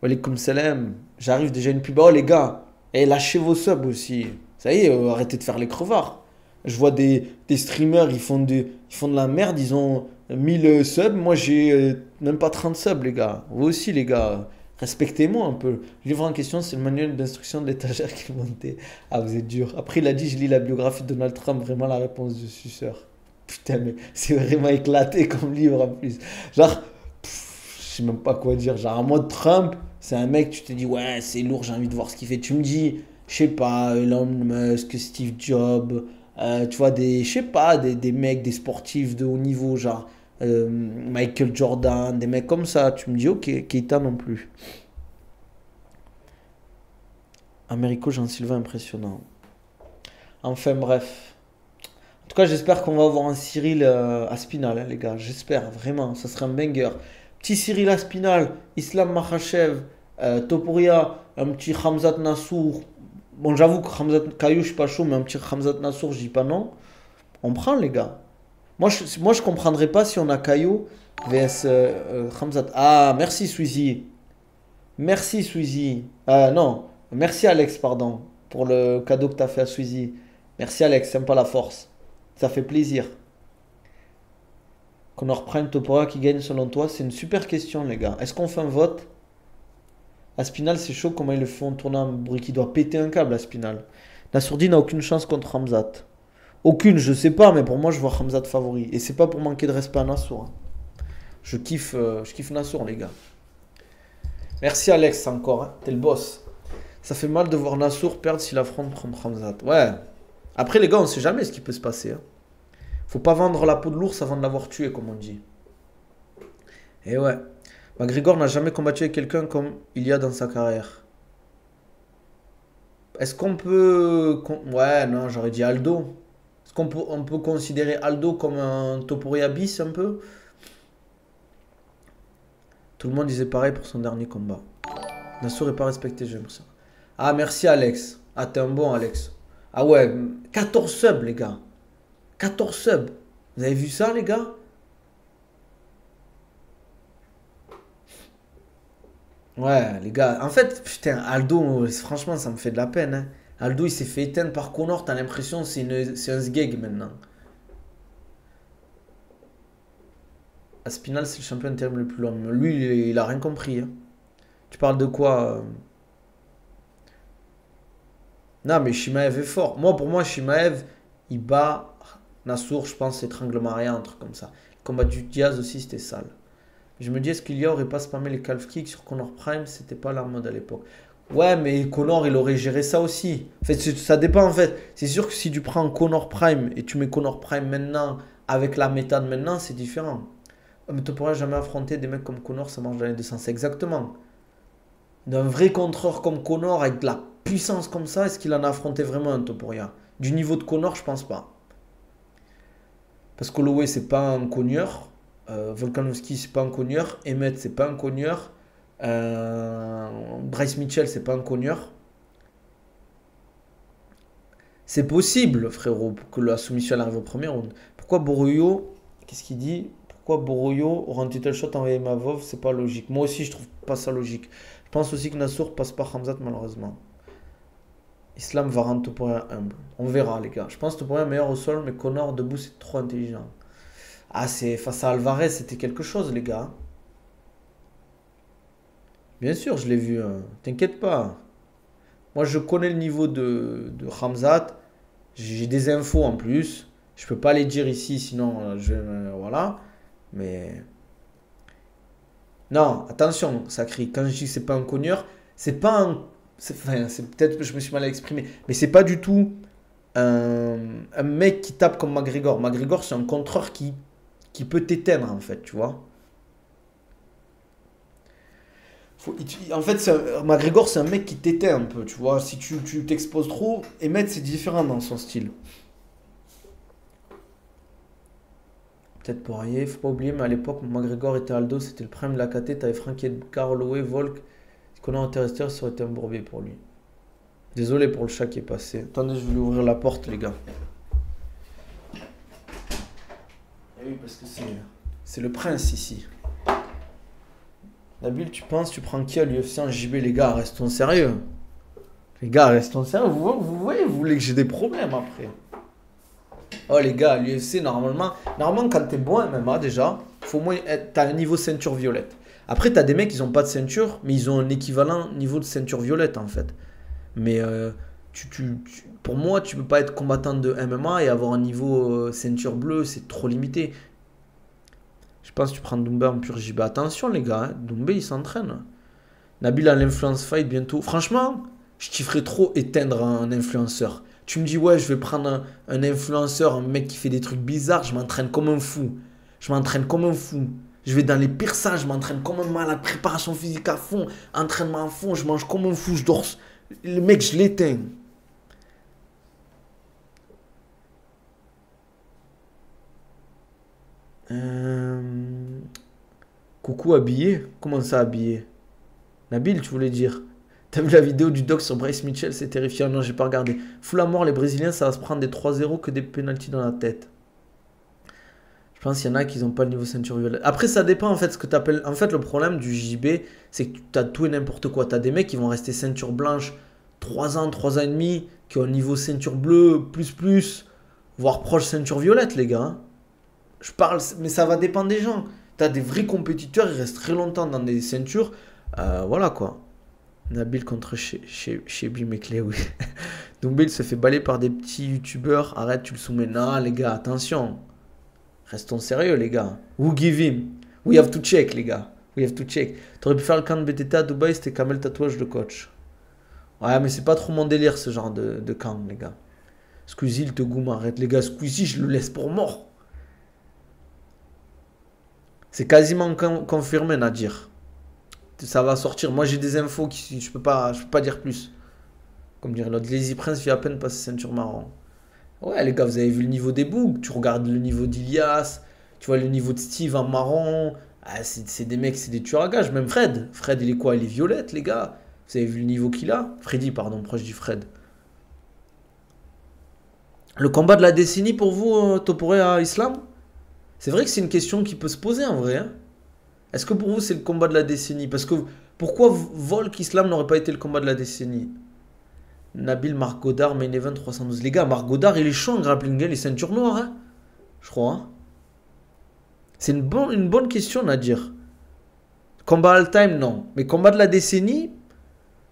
Walaikum salam. J'arrive déjà une pub. Oh les gars, et lâchez vos subs aussi. Ça y est, arrêtez de faire les crevards. Je vois des streamers, ils font de la merde, ils ont 1000 subs. Moi, j'ai même pas 30 subs, les gars. Vous aussi, les gars, respectez-moi un peu. Le livre en question, c'est le manuel d'instruction de l'étagère qui est monté. Ah, vous êtes dur. Après, il a dit, je lis la biographie de Donald Trump, vraiment la réponse de suceur. Putain, mais c'est vraiment éclaté comme livre en plus. Genre, je sais même pas quoi dire. Genre, en mode Trump, c'est un mec, tu te dis, ouais, c'est lourd, j'ai envie de voir ce qu'il fait. Tu me dis, je sais pas, Elon Musk, Steve Jobs. Tu vois, je sais pas, des mecs, des sportifs de haut niveau, genre Michael Jordan, des mecs comme ça. Tu me dis, ok, Keita non plus. Américo Jean Silva, impressionnant. Enfin, bref. En tout cas, j'espère qu'on va avoir un Cyril Aspinal, hein, les gars. J'espère, vraiment, ça serait un banger. Petit Cyril Aspinal, Islam Makhachev, Topuria, un petit Khamzat Nassour. Bon, j'avoue que Khamzat Kayou, je suis pas chaud, mais un petit Khamzat Nassour, je dis pas non. On prend, les gars. Moi, je comprendrais pas si on a Kayou vs Khamzat. Ah, merci, Sweezy. Merci, Sweezy. Non, merci, Alex, pardon, pour le cadeau que tu as fait à Sweezy. Merci, Alex, c'est pas la force. Ça fait plaisir. Qu'on en reprenne Topuria qui gagne selon toi, c'est une super question, les gars. Est-ce qu'on fait un vote? Aspinal, c'est chaud, comment ils le font tourner un bruit qui doit péter un câble, Aspinal. Nassourdi n'a aucune chance contre Khamzat. Aucune, je sais pas, mais pour moi, je vois Khamzat favori. Et c'est pas pour manquer de respect à Nassour. Hein. Je kiffe Nassour, les gars. Merci, Alex, encore. Hein. T'es le boss. Ça fait mal de voir Nassour perdre s'il affronte Khamzat. Ouais. Après, les gars, on sait jamais ce qui peut se passer. Hein. Faut pas vendre la peau de l'ours avant de l'avoir tué, comme on dit. Et ouais. McGregor n'a jamais combattu avec quelqu'un comme il y a dans sa carrière. Est-ce qu'on peut... Ouais, non, j'aurais dit Aldo. Est-ce On peut considérer Aldo comme un Topuria bis un peu? Tout le monde disait pareil pour son dernier combat. Nassour n'est pas respecté, j'aime ça. Ah, merci Alex. Ah, t'es un bon Alex. Ah ouais, 14 subs les gars. 14 subs. Vous avez vu ça les gars? Ouais, les gars. En fait, putain, Aldo, franchement, ça me fait de la peine, hein. Aldo, il s'est fait éteindre par Connor. T'as l'impression que c'est un sgeg maintenant. Aspinal, c'est le champion intérim le plus long. Lui, il a rien compris, hein. Tu parles de quoi? Non, mais Shimaev est fort. Moi, pour moi, Shimaev, il bat Nassour, je pense, étranglement rien, un truc comme ça. Le combat du Diaz aussi, c'était sale. Je me dis, est-ce qu'il y aurait pas spammé les calf kicks sur Conor Prime? C'était pas la mode à l'époque. Ouais, mais Conor, il aurait géré ça aussi. En fait, ça dépend, en fait. C'est sûr que si tu prends Conor Prime et tu mets Conor Prime maintenant, avec la méta de maintenant, c'est différent. Mais tu ne pourras jamais affronter des mecs comme Conor, ça marche dans les deux sens. Exactement. D'un vrai contreur comme Conor, avec de la puissance comme ça, est-ce qu'il en a affronté vraiment un Topuria? Du niveau de Conor, je pense pas. Parce que Holloway, c'est pas un cogneur. Volkanovski, c'est pas un cogneur. Emmett, c'est pas un cogneur. Bryce Mitchell, c'est pas un cogneur. C'est possible, frérot, que la soumission arrive au premier round. Pourquoi Borullo, qu'est-ce qu'il dit? Pourquoi Borullo aura un title shot en Mavov? C'est pas logique. Moi aussi, je trouve pas ça logique. Je pense aussi que Nassour passe par Khamzat, malheureusement. Islam va rendre Topuria humble. On verra, les gars. Je pense que Topuria est meilleur au sol, mais Conor debout, c'est trop intelligent. Ah, c'est face à Alvarez, c'était quelque chose, les gars. Bien sûr, je l'ai vu, hein. T'inquiète pas. Moi, je connais le niveau de Khamzat. J'ai des infos en plus. Je peux pas les dire ici, sinon, voilà. Mais. Non, attention, ça crie. Quand je dis que c'est pas un cogneur, c'est pas un. Enfin, c'est peut-être que je me suis mal exprimé. Mais c'est pas du tout un mec qui tape comme McGregor. McGregor, c'est un contreur qui peut t'éteindre, en fait, tu vois. En fait, McGregor, c'est un mec qui t'éteint un peu, tu vois. Si tu t'exposes trop, Emmett, c'est différent dans son style. Peut-être Poirier, faut pas oublier, mais à l'époque, McGregor était Aldo, c'était le prime de la KT. T'avais Frankie Edgar, Holloway, Volk. Si Conor était resté, ça aurait été un bourbier pour lui. Désolé pour le chat qui est passé. Attendez, je vais lui ouvrir la porte, les gars. Eh oui, parce que c'est le prince ici. Nabil, tu penses, tu prends qui à l'UFC en JB, les gars? Restons sérieux. Les gars, restons sérieux. Vous voyez, vous voulez que j'ai des problèmes après. Oh, les gars, l'UFC, normalement, quand t'es bon MMA, déjà, faut au moins t'as un niveau ceinture violette. Après, t'as des mecs, ils ont pas de ceinture, mais ils ont un équivalent niveau de ceinture violette, en fait. Mais pour moi, tu peux pas être combattant de MMA et avoir un niveau ceinture bleue, c'est trop limité. Je pense que tu prends Doumbé en pur JB. Attention les gars, hein. Doumbé il s'entraîne. Nabil a l'influence fight bientôt. Franchement, je t'y ferais trop éteindre un influenceur. Tu me dis ouais, je vais prendre un influenceur, un mec qui fait des trucs bizarres, je m'entraîne comme un fou. Je m'entraîne comme un fou. Je vais dans les pires salles, je m'entraîne comme un malade, préparation physique à fond, entraînement à fond, je mange comme un fou, je dors. Le mec, je l'éteins. Coucou habillé? Comment ça habillé? Nabil, tu voulais dire? T'as vu la vidéo du doc sur Bryce Mitchell? C'est terrifiant. Non, j'ai pas regardé. Fous la mort, les Brésiliens, ça va se prendre des 3-0 que des pénaltys dans la tête. Je pense qu'il y en a qui n'ont pas le niveau ceinture violette. Après, ça dépend en fait ce que tu appelles. En fait, le problème du JB, c'est que tu as tout et n'importe quoi. Tu as des mecs qui vont rester ceinture blanche 3 ans, 3 ans et demi, qui ont un niveau ceinture bleue, voire proche ceinture violette, les gars, hein. Je parle, mais ça va dépendre des gens. Tu as des vrais compétiteurs, ils restent très longtemps dans des ceintures. Voilà quoi. Nabil contre Chebi Mekle, oui. Doumbé, il se fait balayer par des petits youtubeurs. Arrête, tu le soumets. Non, les gars, attention. Restons sérieux, les gars. Who give him? We have to check, les gars. We have to check. T'aurais pu faire le camp de BTT à Dubaï, c'était Kamel Tatouage de coach. Ouais, mais c'est pas trop mon délire, ce genre de camp, les gars. Squeezie, il te goûte, arrête, les gars. Squeezie, je le laisse pour mort. C'est quasiment confirmé, Nadir. Ça va sortir. Moi, j'ai des infos je peux pas dire plus. Comme dirait l'autre, Lazy Prince vient à peine passer ceinture marron. Ouais, les gars, vous avez vu le niveau des bougs. Tu regardes le niveau d'Ilias, tu vois le niveau de Steve en marron. Ah, c'est des mecs, c'est des tueurs à gages. Même Fred. Fred, il est quoi? Il est violette, les gars. Vous avez vu le niveau qu'il a? Freddy, pardon, proche du Fred. Le combat de la décennie pour vous, Toporé à Islam? C'est vrai que c'est une question qui peut se poser en vrai, hein. Est-ce que pour vous c'est le combat de la décennie? Parce que pourquoi Volk Islam n'aurait pas été le combat de la décennie? Nabil Marc Godard, Main Event 312. Les gars, Marc Godard, il est chaud en grappling gun, les ceintures noires, hein, je crois, hein. C'est une bonne question, Nadir. Combat all-time, non. Mais combat de la décennie,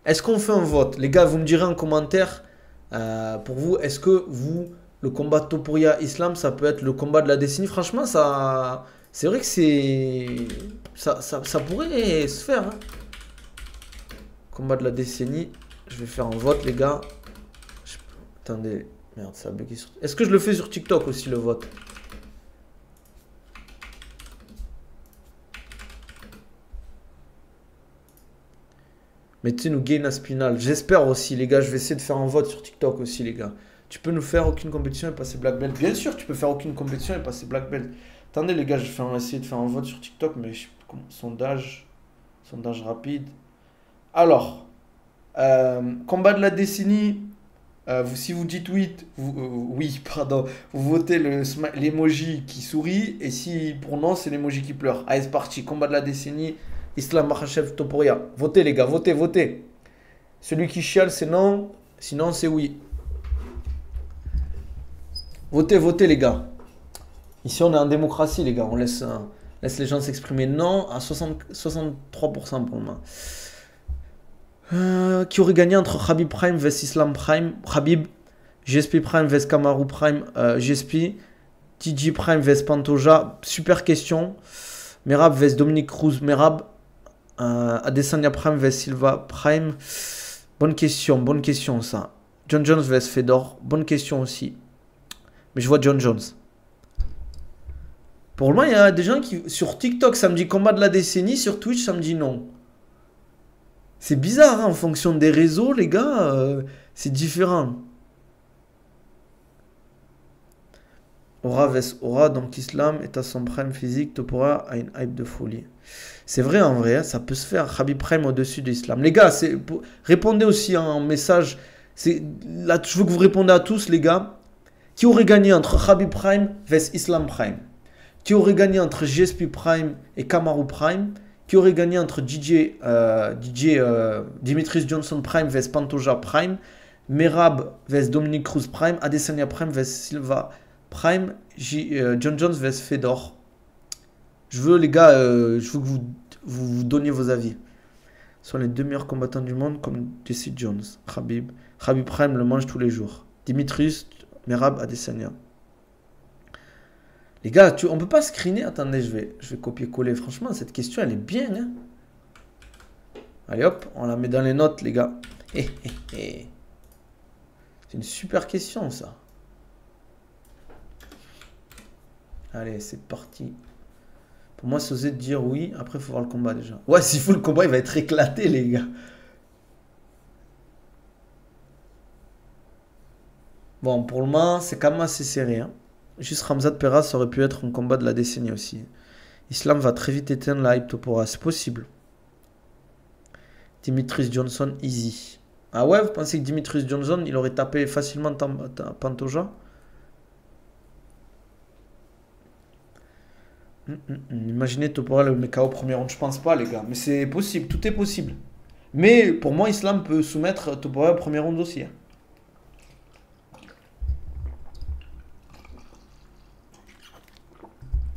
est-ce qu'on fait un vote? Les gars, vous me direz en commentaire, pour vous, est-ce que vous, le combat Topuria Islam, ça peut être le combat de la décennie? Franchement, ça, c'est vrai que ça pourrait se faire, hein. Combat de la décennie, je vais faire un vote, les gars. Attendez, merde, ça a bloqué sur... Est-ce que je le fais sur TikTok aussi, le vote? Mettez-nous Gain Aspinal. J'espère aussi, les gars. Je vais essayer de faire un vote sur TikTok aussi, les gars. Tu peux nous faire aucune compétition et passer Black Belt? Bien sûr, tu peux faire aucune compétition et passer Black Belt. Attendez, les gars, je vais essayer de faire un vote sur TikTok, mais sondage rapide. Alors, combat de la décennie. Si vous dites oui, oui, pardon, vous votez l'emoji qui sourit, et si pour non, c'est l'emoji qui pleure. Allez, c'est parti, combat de la décennie, Islam Makhachev Topuria. Votez, les gars, votez, votez. Celui qui chiale, c'est non, sinon c'est oui. Votez, votez, les gars. Ici, on est en démocratie, les gars, on laisse les gens s'exprimer. Non à 63% pour le moment. Qui aurait gagné entre Khabib Prime vs Islam Prime? Khabib. GSP Prime vs Kamaru Prime. GSP. TG Prime vs Pantoja. Super question. Merab vs Dominique Cruz. Merab. Adesanya Prime vs Silva Prime. Bonne question ça. John Jones vs Fedor. Bonne question aussi. Mais je vois John Jones. Pour le moment, il y a des gens qui... Sur TikTok, ça me dit combat de la décennie. Sur Twitch, ça me dit non. C'est bizarre, hein, en fonction des réseaux, les gars, c'est différent. Aura vs Aura, donc Islam est à son prime physique, Topuria a une hype de folie. C'est vrai, en vrai, hein, ça peut se faire. Khabib Prime au-dessus de Islam. Les gars, répondez aussi en message. Là, je veux que vous répondez à tous, les gars. Qui aurait gagné entre Khabib Prime vs Islam Prime? Qui aurait gagné entre GSP Prime et Kamaru Prime? Qui aurait gagné entre Dimitris Johnson Prime vs Pantoja Prime, Merab vs Dominique Cruz Prime, Adesanya Prime vs Silva Prime, John Jones vs Fedor. Je veux, les gars, je veux que vous donniez vos avis. Ce sont les deux meilleurs combattants du monde, comme Jesse Jones, Khabib. Khabib Prime le mange tous les jours. Dimitris, Merab, Adesanya. Les gars, on peut pas screener. Attendez, je vais copier-coller. Franchement, cette question, elle est bien, hein. Allez, hop, on la met dans les notes, les gars. C'est une super question, ça. Allez, c'est parti. Pour moi, c'est oser dire oui. Après, il faut voir le combat, déjà. Ouais, s'il faut le combat, il va être éclaté, les gars. Bon, pour le moment, c'est quand même assez serré, hein. Juste Khamzat Peras, ça aurait pu être un combat de la décennie aussi. Islam va très vite éteindre la hype Topuria. C'est possible. Dimitris Johnson, easy. Ah ouais, vous pensez que Dimitris Johnson, il aurait tapé facilement Pantoja? Imaginez Topuria le KO au premier round. Je pense pas, les gars. Mais c'est possible, tout est possible. Mais pour moi, Islam peut soumettre Topuria au premier round aussi, hein.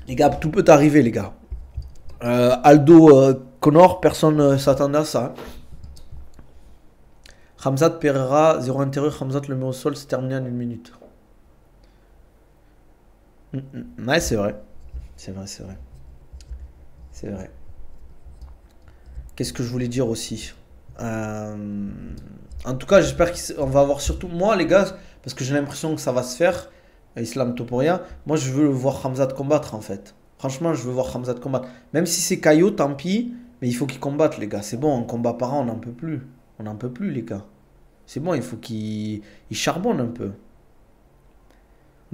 Les gars, tout peut arriver, les gars. Aldo Connor, personne ne s'attendait à ça. Khamzat Pereira, 0 intérieur, Khamzat le met au sol, c'est terminé en 1 minute. Ouais, c'est vrai. C'est vrai. Qu'est-ce que je voulais dire aussi? En tout cas, j'espère qu'on va avoir surtout... Moi, les gars, parce que j'ai l'impression que ça va se faire... Islam Topuria, moi je veux voir Khamzat combattre en fait. Franchement, je veux voir Khamzat combattre. Même si c'est Caillot, tant pis, mais il faut qu'il combatte, les gars. C'est bon, un combat par an, on n'en peut plus. On n'en peut plus, les gars. C'est bon, il faut qu'il charbonne un peu.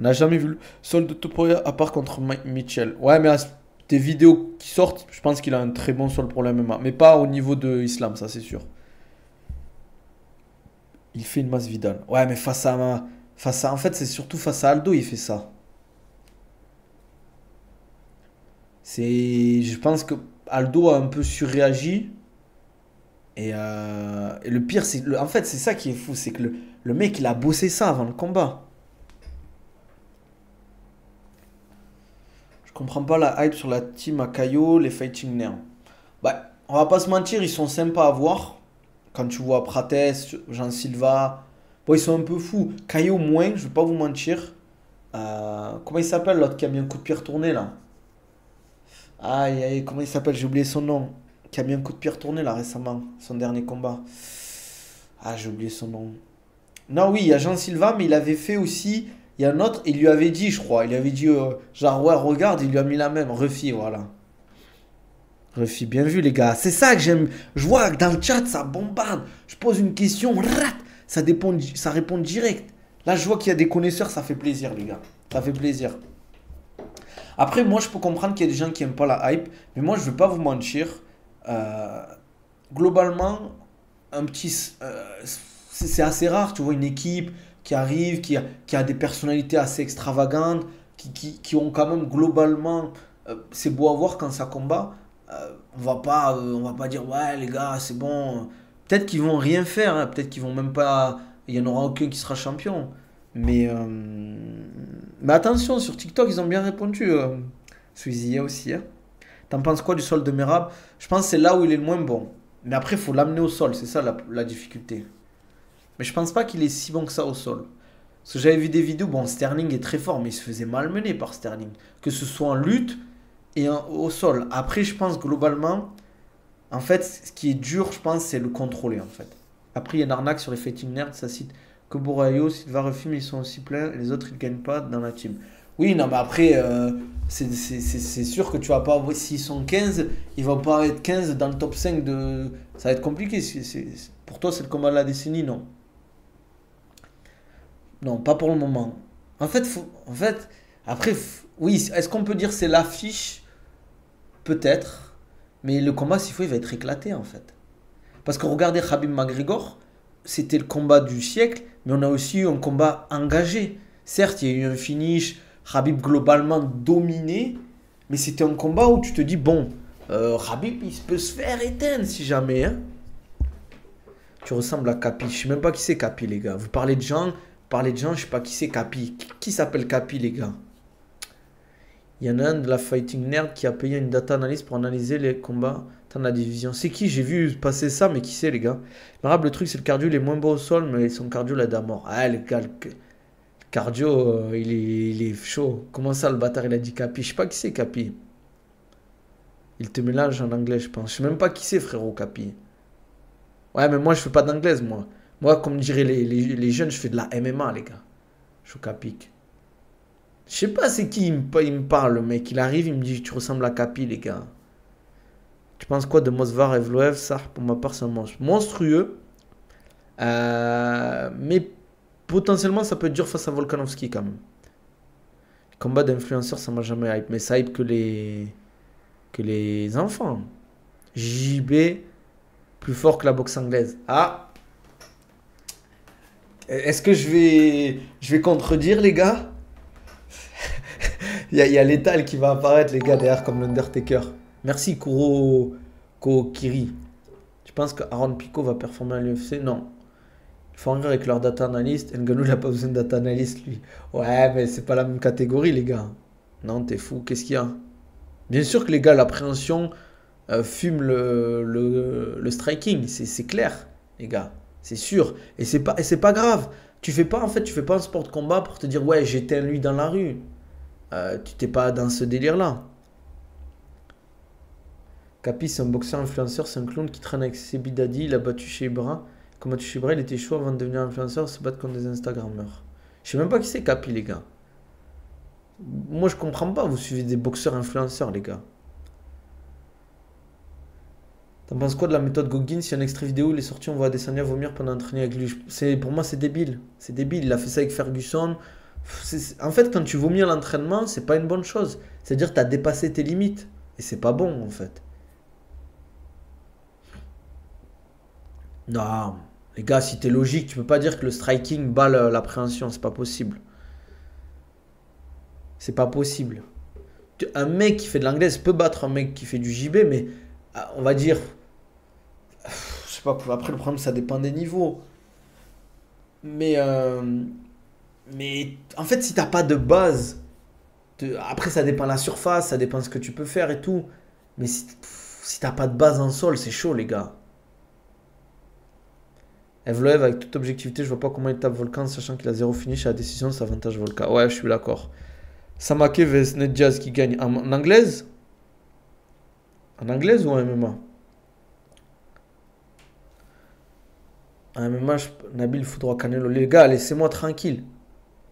On n'a jamais vu le sol de Topuria à part contre Mitchell. Ouais, mais des vidéos qui sortent, je pense qu'il a un très bon sol pour la MMA. Mais pas au niveau de Islam, ça c'est sûr. Il fait une masse Vidal. Ouais, mais en fait, c'est surtout face à Aldo, il fait ça. Je pense que Aldo a un peu surréagi. Et le pire, en fait, c'est ça qui est fou, c'est que le mec, il a bossé ça avant le combat. Je comprends pas la hype sur la team à Caio, les Fighting Nerds. Bah, on va pas se mentir, ils sont sympas à voir. Quand tu vois Prates, Jean Silva, bon, ils sont un peu fous. Caio moins, je vais pas vous mentir. Comment il s'appelle l'autre qui a mis un coup de pied retourné là? Aïe, aïe, comment il s'appelle? J'ai oublié son nom. Qui a mis un coup de pied retourné là récemment, son dernier combat. Ah, j'ai oublié son nom. Non, oui, il y a Jean Silva, mais il avait fait aussi. Il y a un autre, il lui avait dit, je crois. Il avait dit, genre, ouais, regarde, il lui a mis la même. Refi, voilà. Refi, bien vu, les gars. C'est ça que j'aime. Je vois que dans le chat, ça bombarde. Je pose une question, ça répond direct. Là, je vois qu'il y a des connaisseurs, ça fait plaisir, les gars. Ça fait plaisir. Après, moi, je peux comprendre qu'il y a des gens qui n'aiment pas la hype. Mais moi, je ne vais pas vous mentir. Euh, Globalement, c'est assez rare, tu vois, une équipe qui arrive, qui a des personnalités assez extravagantes, qui ont quand même globalement, c'est beau à voir quand ça combat. On va pas dire ouais les gars c'est bon. Peut-être qu'ils vont rien faire, hein, peut-être qu'ils vont même pas, il y en aura aucun qui sera champion. Mais attention, sur TikTok ils ont bien répondu. Sweezy aussi. Hein. T'en penses quoi du sol de Merab? Je pense que c'est là où il est le moins bon. Mais après, il faut l'amener au sol, c'est ça la difficulté. Mais je pense pas qu'il est si bon que ça au sol. Parce que j'avais vu des vidéos, bon, Sterling est très fort, mais il se faisait malmener par Sterling. Que ce soit en lutte et au sol. Après, je pense globalement, en fait, ce qui est dur, je pense, c'est le contrôler, en fait. Après, il y a une arnaque sur les Fighting Nerds, ça cite que Borayo, Silva Refim, ils sont aussi pleins, et les autres, ils gagnent pas dans la team. Oui, non, mais après, c'est sûr que tu vas pas avoir, s'ils sont 15, ils vont pas être 15 dans le top 5 de. Ça va être compliqué. Pour toi, c'est le combat de la décennie, non? Non, pas pour le moment. En fait, après, oui, est-ce qu'on peut dire c'est l'affiche? Peut-être. Mais le combat, s'il faut, il va être éclaté, en fait. Parce que regardez Khabib McGregor, c'était le combat du siècle, mais on a aussi eu un combat engagé. Certes, il y a eu un finish, Khabib globalement dominé, mais c'était un combat où tu te dis, bon, Khabib, il peut se faire éteindre si jamais. Hein. Tu ressembles à Capi. Je sais même pas qui c'est Capi, les gars. Vous parlez de gens, je sais pas qui c'est Capi. Qui s'appelle Capi, les gars? Il y en a un de la Fighting Nerd qui a payé une data analyst pour analyser les combats dans la division. C'est qui? J'ai vu passer ça, mais qui c'est, les gars? Le truc, c'est le cardio, il est moins beau au sol, mais son cardio l'aide à mort. Ah, le gars, le cardio, il est chaud. Comment ça, le bâtard, il a dit Capi? Je sais pas qui c'est, Capi. Il te mélange en anglais, je pense. Je sais même pas qui c'est, frérot, Capi. Ouais, mais moi, je fais pas d'anglaise, moi. Moi, comme diraient les jeunes, je fais de la MMA, les gars. Je suis Capic. Je sais pas c'est qui il me parle, le mec. Il arrive, il me dit, tu ressembles à Capi, les gars. Tu penses quoi de Mosvar Evloev? Ça, pour ma part, c'est un monstre. Monstrueux. Mais potentiellement, ça peut être dur face à Volkanovski, quand même. Les combats d'influenceurs, ça m'a jamais hype. Mais ça hype que les enfants. JB, plus fort que la boxe anglaise. Ah! Est-ce que je vais contredire, les gars? Il y a l'étal qui va apparaître, les gars, derrière, comme l'Undertaker. Merci, Kiri. Tu penses que Aaron Pico va performer à l'UFC? Non. Il faut en rire avec leur data analyst. Ngannou, il n'a pas besoin de data analyst, lui. Ouais, mais c'est pas la même catégorie, les gars. Non, t'es fou. Qu'est-ce qu'il y a? Bien sûr que, les gars, l'appréhension fume le striking. C'est clair, les gars. C'est sûr. Et c'est pas grave. Tu fais pas un sport de combat pour te dire, ouais, j'éteins lui dans la rue. Tu t'es pas dans ce délire-là. Capi, c'est un boxeur influenceur, c'est un clown qui traîne avec Sebi Dadi, il a battu chez Ibra. Comme battu chez Ibra, il était chaud avant de devenir influenceur, se battre contre des Instagrammeurs. Je sais même pas qui c'est Capi, les gars. Moi, je comprends pas, vous suivez des boxeurs influenceurs, les gars. T'en penses quoi de la méthode Goggins? Si un extrait vidéo, il est sorti, on voit Adesanya vomir pendant d'entraîner avec lui. Pour moi, c'est débile. C'est débile. Il a fait ça avec Ferguson. En fait, quand tu vomis à l'entraînement, c'est pas une bonne chose. C'est-à-dire que tu as dépassé tes limites. Et c'est pas bon, en fait. Non, les gars, si t'es logique, tu peux pas dire que le striking bat l'appréhension. C'est pas possible. C'est pas possible. Un mec qui fait de l'anglaise peut battre un mec qui fait du JB, mais on va dire. Je sais pas, après le problème, ça dépend des niveaux. Mais, mais en fait, si t'as pas de base, après ça dépend de la surface, ça dépend de ce que tu peux faire et tout. Mais si t'as pas de base en sol, c'est chaud, les gars. Evloev, avec toute objectivité, je vois pas comment il tape Volkan, sachant qu'il a zéro finish à la décision, c'est avantage Volkan. Ouais, je suis d'accord. Samake vs Ned Diaz qui gagne en anglaise. En anglaise ou en MMA? En MMA, Nabil Foudroy Canelo. Les gars, laissez-moi tranquille.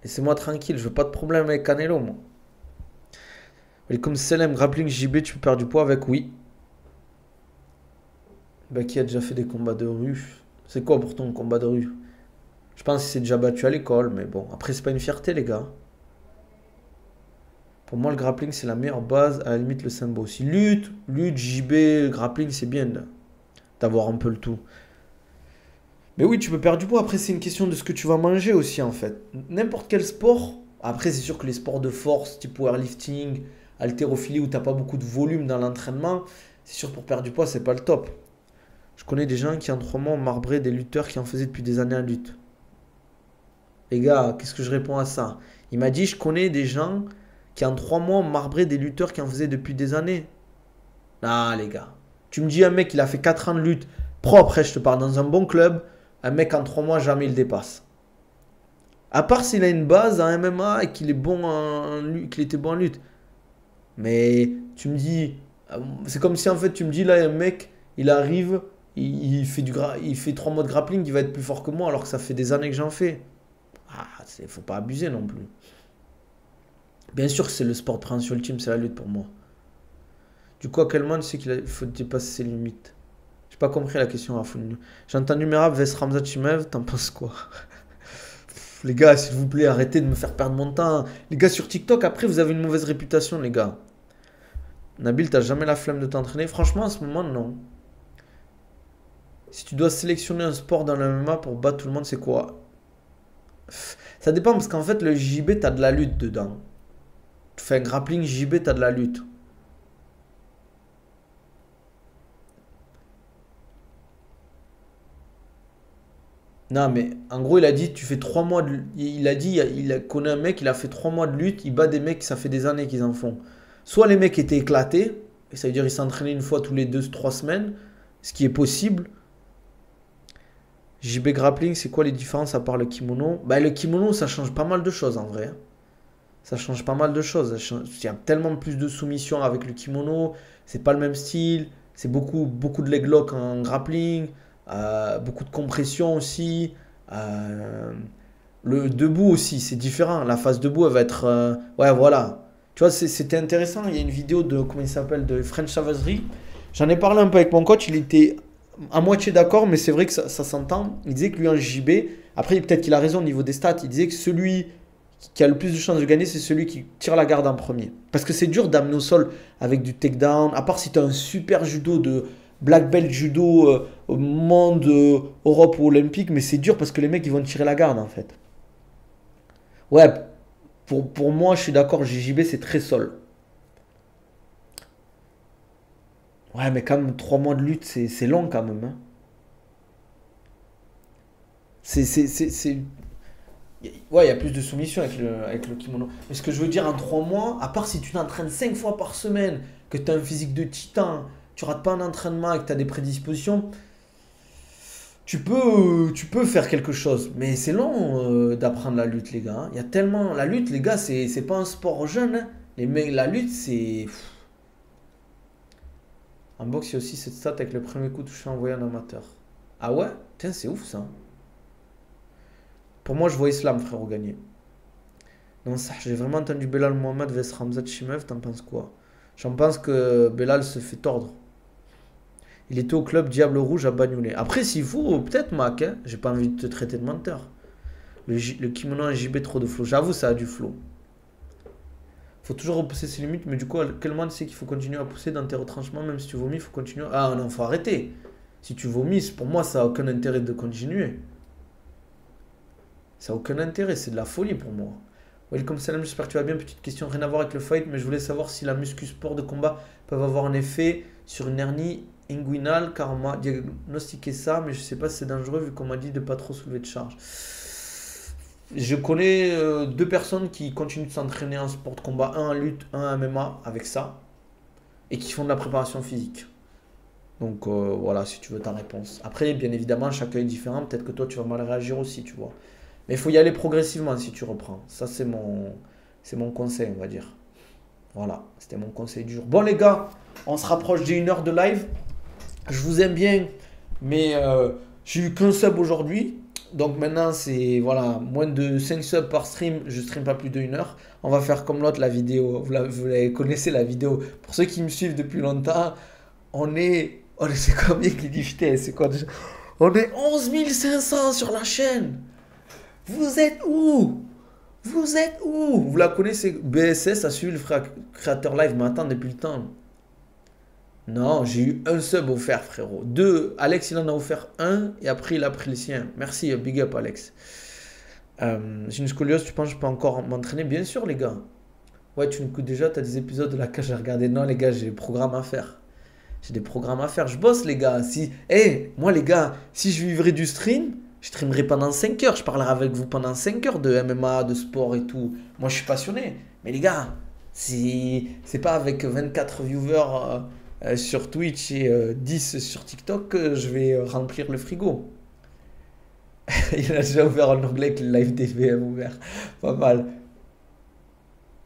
Laissez-moi tranquille, je veux pas de problème avec Canelo, moi. Comme Selem, grappling JB, tu peux perdre du poids avec? Oui. Qui a déjà fait des combats de rue. C'est quoi pour ton combat de rue? Je pense qu'il s'est déjà battu à l'école, mais bon. Après, c'est pas une fierté, les gars. Pour moi, le grappling, c'est la meilleure base. À la limite, le sambo aussi. Lutte, JB, grappling, c'est bien d'avoir un peu le tout. Mais oui, tu peux perdre du poids. Après, c'est une question de ce que tu vas manger aussi, en fait. N'importe quel sport. Après, c'est sûr que les sports de force, type powerlifting, haltérophilie, où t'as pas beaucoup de volume dans l'entraînement, c'est sûr pour perdre du poids, c'est pas le top. Je connais des gens qui en 3 mois ont marbré des lutteurs qui en faisaient depuis des années en lutte. Les gars, qu'est-ce que je réponds à ça? Il m'a dit, je connais des gens qui en 3 mois ont marbré des lutteurs qui en faisaient depuis des années. Ah, les gars. Tu me dis un mec, il a fait 4 ans de lutte propre, je te parle dans un bon club, un mec en 3 mois, jamais il dépasse. À part s'il a une base en MMA et qu'il est bon qu'il était bon en lutte. Mais tu me dis, c'est comme si en fait tu me dis là, un mec, il arrive, il fait 3 mois de grappling, il va être plus fort que moi alors que ça fait des années que j'en fais. Ah, faut pas abuser non plus. Bien sûr que c'est le sport principal ultime, c'est la lutte pour moi. Du coup, à quel moment tu sais qu'il faut dépasser ses limites? J'ai pas compris la question à fond. J'ai entendu Merab vs Ramzat Chimaev, t'en penses quoi? Les gars, s'il vous plaît, arrêtez de me faire perdre mon temps. Les gars, sur TikTok, après, vous avez une mauvaise réputation, les gars. Nabil, t'as jamais la flemme de t'entraîner? Franchement, en ce moment, non. Si tu dois sélectionner un sport dans le MMA pour battre tout le monde, c'est quoi? Ça dépend, parce qu'en fait, le JB, t'as de la lutte dedans. Tu fais un grappling JB, t'as de la lutte. Non, mais en gros, il a dit, tu fais 3 mois de. Il a dit, connaît un mec, il a fait 3 mois de lutte, il bat des mecs, ça fait des années qu'ils en font. Soit les mecs étaient éclatés, et ça veut dire qu'ils s'entraînaient une fois tous les 2-3 semaines, ce qui est possible. JB Grappling, c'est quoi les différences à part le kimono? Bah, le kimono, ça change pas mal de choses en vrai. Ça change pas mal de choses. Il y a tellement plus de soumission avec le kimono, c'est pas le même style, c'est beaucoup de leg lock en grappling. Beaucoup de compression aussi. Le debout aussi, c'est différent. La phase debout, elle va être. Ouais, voilà. Tu vois, c'était intéressant. Il y a une vidéo de. Comment il s'appelle? De French Savagery. J'en ai parlé un peu avec mon coach. Il était à moitié d'accord, mais c'est vrai que ça s'entend. Il disait que lui, en JB. Après, peut-être qu'il a raison au niveau des stats. Il disait que celui qui a le plus de chances de gagner, c'est celui qui tire la garde en premier. Parce que c'est dur d'amener au sol avec du takedown. À part si tu as un super judo de. Black belt judo au monde, Europe ou olympique, mais c'est dur parce que les mecs ils vont tirer la garde en fait. Ouais, pour moi je suis d'accord, JJB c'est très sol. Ouais, mais quand même 3 mois de lutte c'est long quand même. Hein. C'est. Ouais, il y a plus de soumission avec le kimono. Mais ce que je veux dire en 3 mois, à part si tu t'entraînes 5 fois par semaine, que tu as un physique de titan, tu rates pas un entraînement et que tu as des prédispositions, tu peux faire quelque chose. Mais c'est long d'apprendre la lutte, les gars. Hein. Il y a tellement. La lutte, les gars, c'est pas un sport jeune. Hein. La lutte, c'est. En boxe, il y a aussi cette stat avec le premier coup touché envoyé en amateur. Ah ouais? Tiens, c'est ouf ça. Pour moi, je vois Islam, frérot, gagner. Non, ça, j'ai vraiment entendu Belal Mohamed vs Ramzat Chimaev. T'en penses quoi? J'en pense que Belal se fait tordre. Il était au club Diable Rouge à Bagnolet. Après, s'il faut, peut-être, Mac, hein, j'ai pas envie de te traiter de menteur. Le kimono en JB, trop de flow. J'avoue, ça a du flow. Faut toujours repousser ses limites, mais du coup, à quel moment tu sais qu'il faut continuer à pousser dans tes retranchements, même si tu vomis, il faut continuer. Ah non, faut arrêter. Si tu vomis, pour moi, ça n'a aucun intérêt de continuer. Ça n'a aucun intérêt, c'est de la folie pour moi. Welcome Salam, j'espère que tu vas bien. Petite question, rien à voir avec le fight, mais je voulais savoir si la muscu sport de combat peuvent avoir un effet sur une hernie inguinale, car on m'a diagnostiqué ça, mais je sais pas si c'est dangereux vu qu'on m'a dit de pas trop soulever de charge. Je connais deux personnes qui continuent de s'entraîner en sport de combat, un en lutte, un en MMA avec ça, et qui font de la préparation physique. Donc voilà, si tu veux ta réponse. Après, bien évidemment, chacun est différent. Peut-être que toi, tu vas mal réagir aussi, tu vois. Mais il faut y aller progressivement si tu reprends. Ça, c'est mon conseil, on va dire. Voilà, c'était mon conseil du jour. Bon, les gars, on se rapproche d'une heure de live. Je vous aime bien, mais j'ai eu qu'un sub aujourd'hui. Donc maintenant, c'est voilà, moins de 5 subs par stream. Je stream pas plus d'une heure. On va faire comme l'autre, la vidéo. Vous connaissez la vidéo. Pour ceux qui me suivent depuis longtemps, on est... Oh, c'est combien qui dit putain, c'est quoi déjà? On est 11 500 sur la chaîne. Vous êtes où? Vous êtes où? Vous la connaissez? BSS a suivi le créateur live, m'attend depuis le temps. Non, j'ai eu un sub offert, frérot. Deux, Alex, il en a offert un et après, il a pris le sien. Merci, big up, Alex. J'ai une scoliose, tu penses que je peux encore m'entraîner? Bien sûr, les gars. Ouais, tu m'écoutes déjà, tu as des épisodes de la cage à regarder. Non, les gars, j'ai des programmes à faire. J'ai des programmes à faire. Je bosse, les gars. Moi, les gars, si je vivrais du stream, je streamerais pendant 5 heures. Je parlerai avec vous pendant 5 heures de MMA, de sport et tout. Moi, je suis passionné. Mais les gars, c'est pas avec 24 viewers sur Twitch et 10 sur TikTok que je vais remplir le frigo. Il a déjà ouvert en anglais que le live DVM ouvert. Pas mal.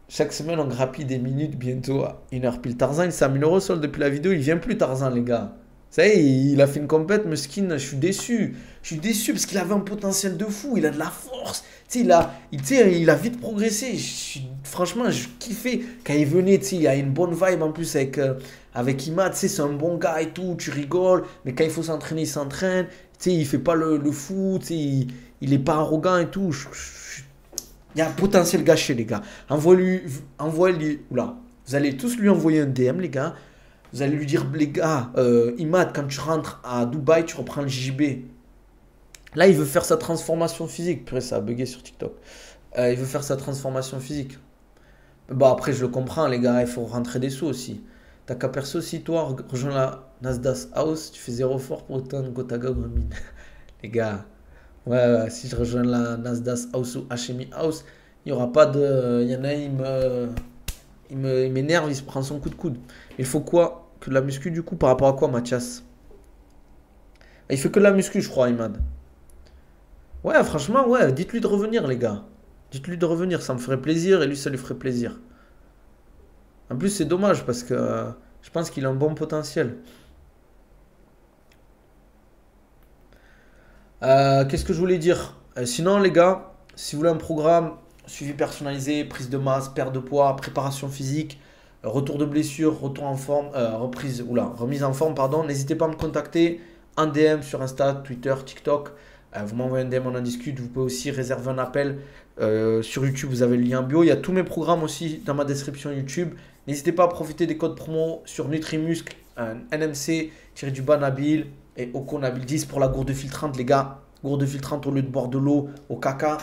Chaque semaine, on grappille des minutes, bientôt à 1 heure pile. Tarzan, il s'est à 1000 € sol depuis la vidéo. Il vient plus, Tarzan, les gars. Ça y est, il a fait une compète, mais skin, je suis déçu. Je suis déçu parce qu'il avait un potentiel de fou. Il a de la force. Tu sais, il a vite progressé. Franchement, je kiffais. Quand il venait, tu sais, il y a une bonne vibe en plus avec Imad. Tu sais, c'est un bon gars et tout. Tu rigoles. Mais quand il faut s'entraîner, il s'entraîne. Tu sais, il fait pas le fou. Tu sais, il est pas arrogant et tout. Il y a un potentiel gâché, les gars. Envoyez-lui. Oula. Vous allez tous lui envoyer un DM, les gars. Vous allez lui dire, les gars, Imad, quand tu rentres à Dubaï, tu reprends le JB. Là, il veut faire sa transformation physique. Purée, ça a bugué sur TikTok. Il veut faire sa transformation physique. Bon, après, je le comprends, les gars. Il faut rentrer des sous aussi. T'as qu'à perso aussi, toi, rejoins la Nasdaq House. Tu fais 0 fort pour autant de Gotaga ou mine. Les gars. Ouais, si je rejoins la Nasdaq House ou HMI House, il n'y aura pas de... Il y en a, il m'énerve, il se prend son coup de coude. Il faut quoi? Que de la muscu du coup, par rapport à quoi, Mathias? Il fait que de la muscu, je crois, Imad. Ouais, franchement, ouais, dites-lui de revenir, les gars. Dites-lui de revenir, ça me ferait plaisir et lui, ça lui ferait plaisir. En plus, c'est dommage parce que je pense qu'il a un bon potentiel. Qu'est-ce que je voulais dire? Sinon, les gars, si vous voulez un programme, suivi personnalisé, prise de masse, perte de poids, préparation physique, retour de blessure, retour en forme, remise en forme, pardon, n'hésitez pas à me contacter en DM sur Insta, Twitter, TikTok. Vous m'envoyez un DM, on en discute. Vous pouvez aussi réserver un appel sur YouTube, vous avez le lien en bio. Il y a tous mes programmes aussi dans ma description YouTube. N'hésitez pas à profiter des codes promo sur Nutrimuscle, NMC-du-bas Nabil et Oko Nabil 10 pour la gourde filtrante, les gars. Gourde filtrante au lieu de boire de l'eau au caca.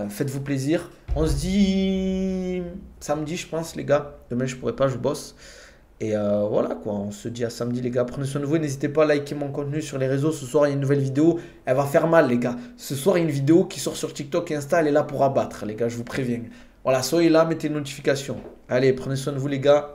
Faites-vous plaisir. On se dit samedi, je pense, les gars. Demain, je pourrai pas, je bosse. Et voilà quoi, on se dit à samedi, les gars. Prenez soin de vous. N'hésitez pas à liker mon contenu sur les réseaux. Ce soir, il y a une nouvelle vidéo. Elle va faire mal, les gars. Ce soir, il y a une vidéo qui sort sur TikTok et Insta. Elle est là pour abattre, les gars. Je vous préviens. Voilà, soyez là, mettez une notification. Allez, prenez soin de vous, les gars.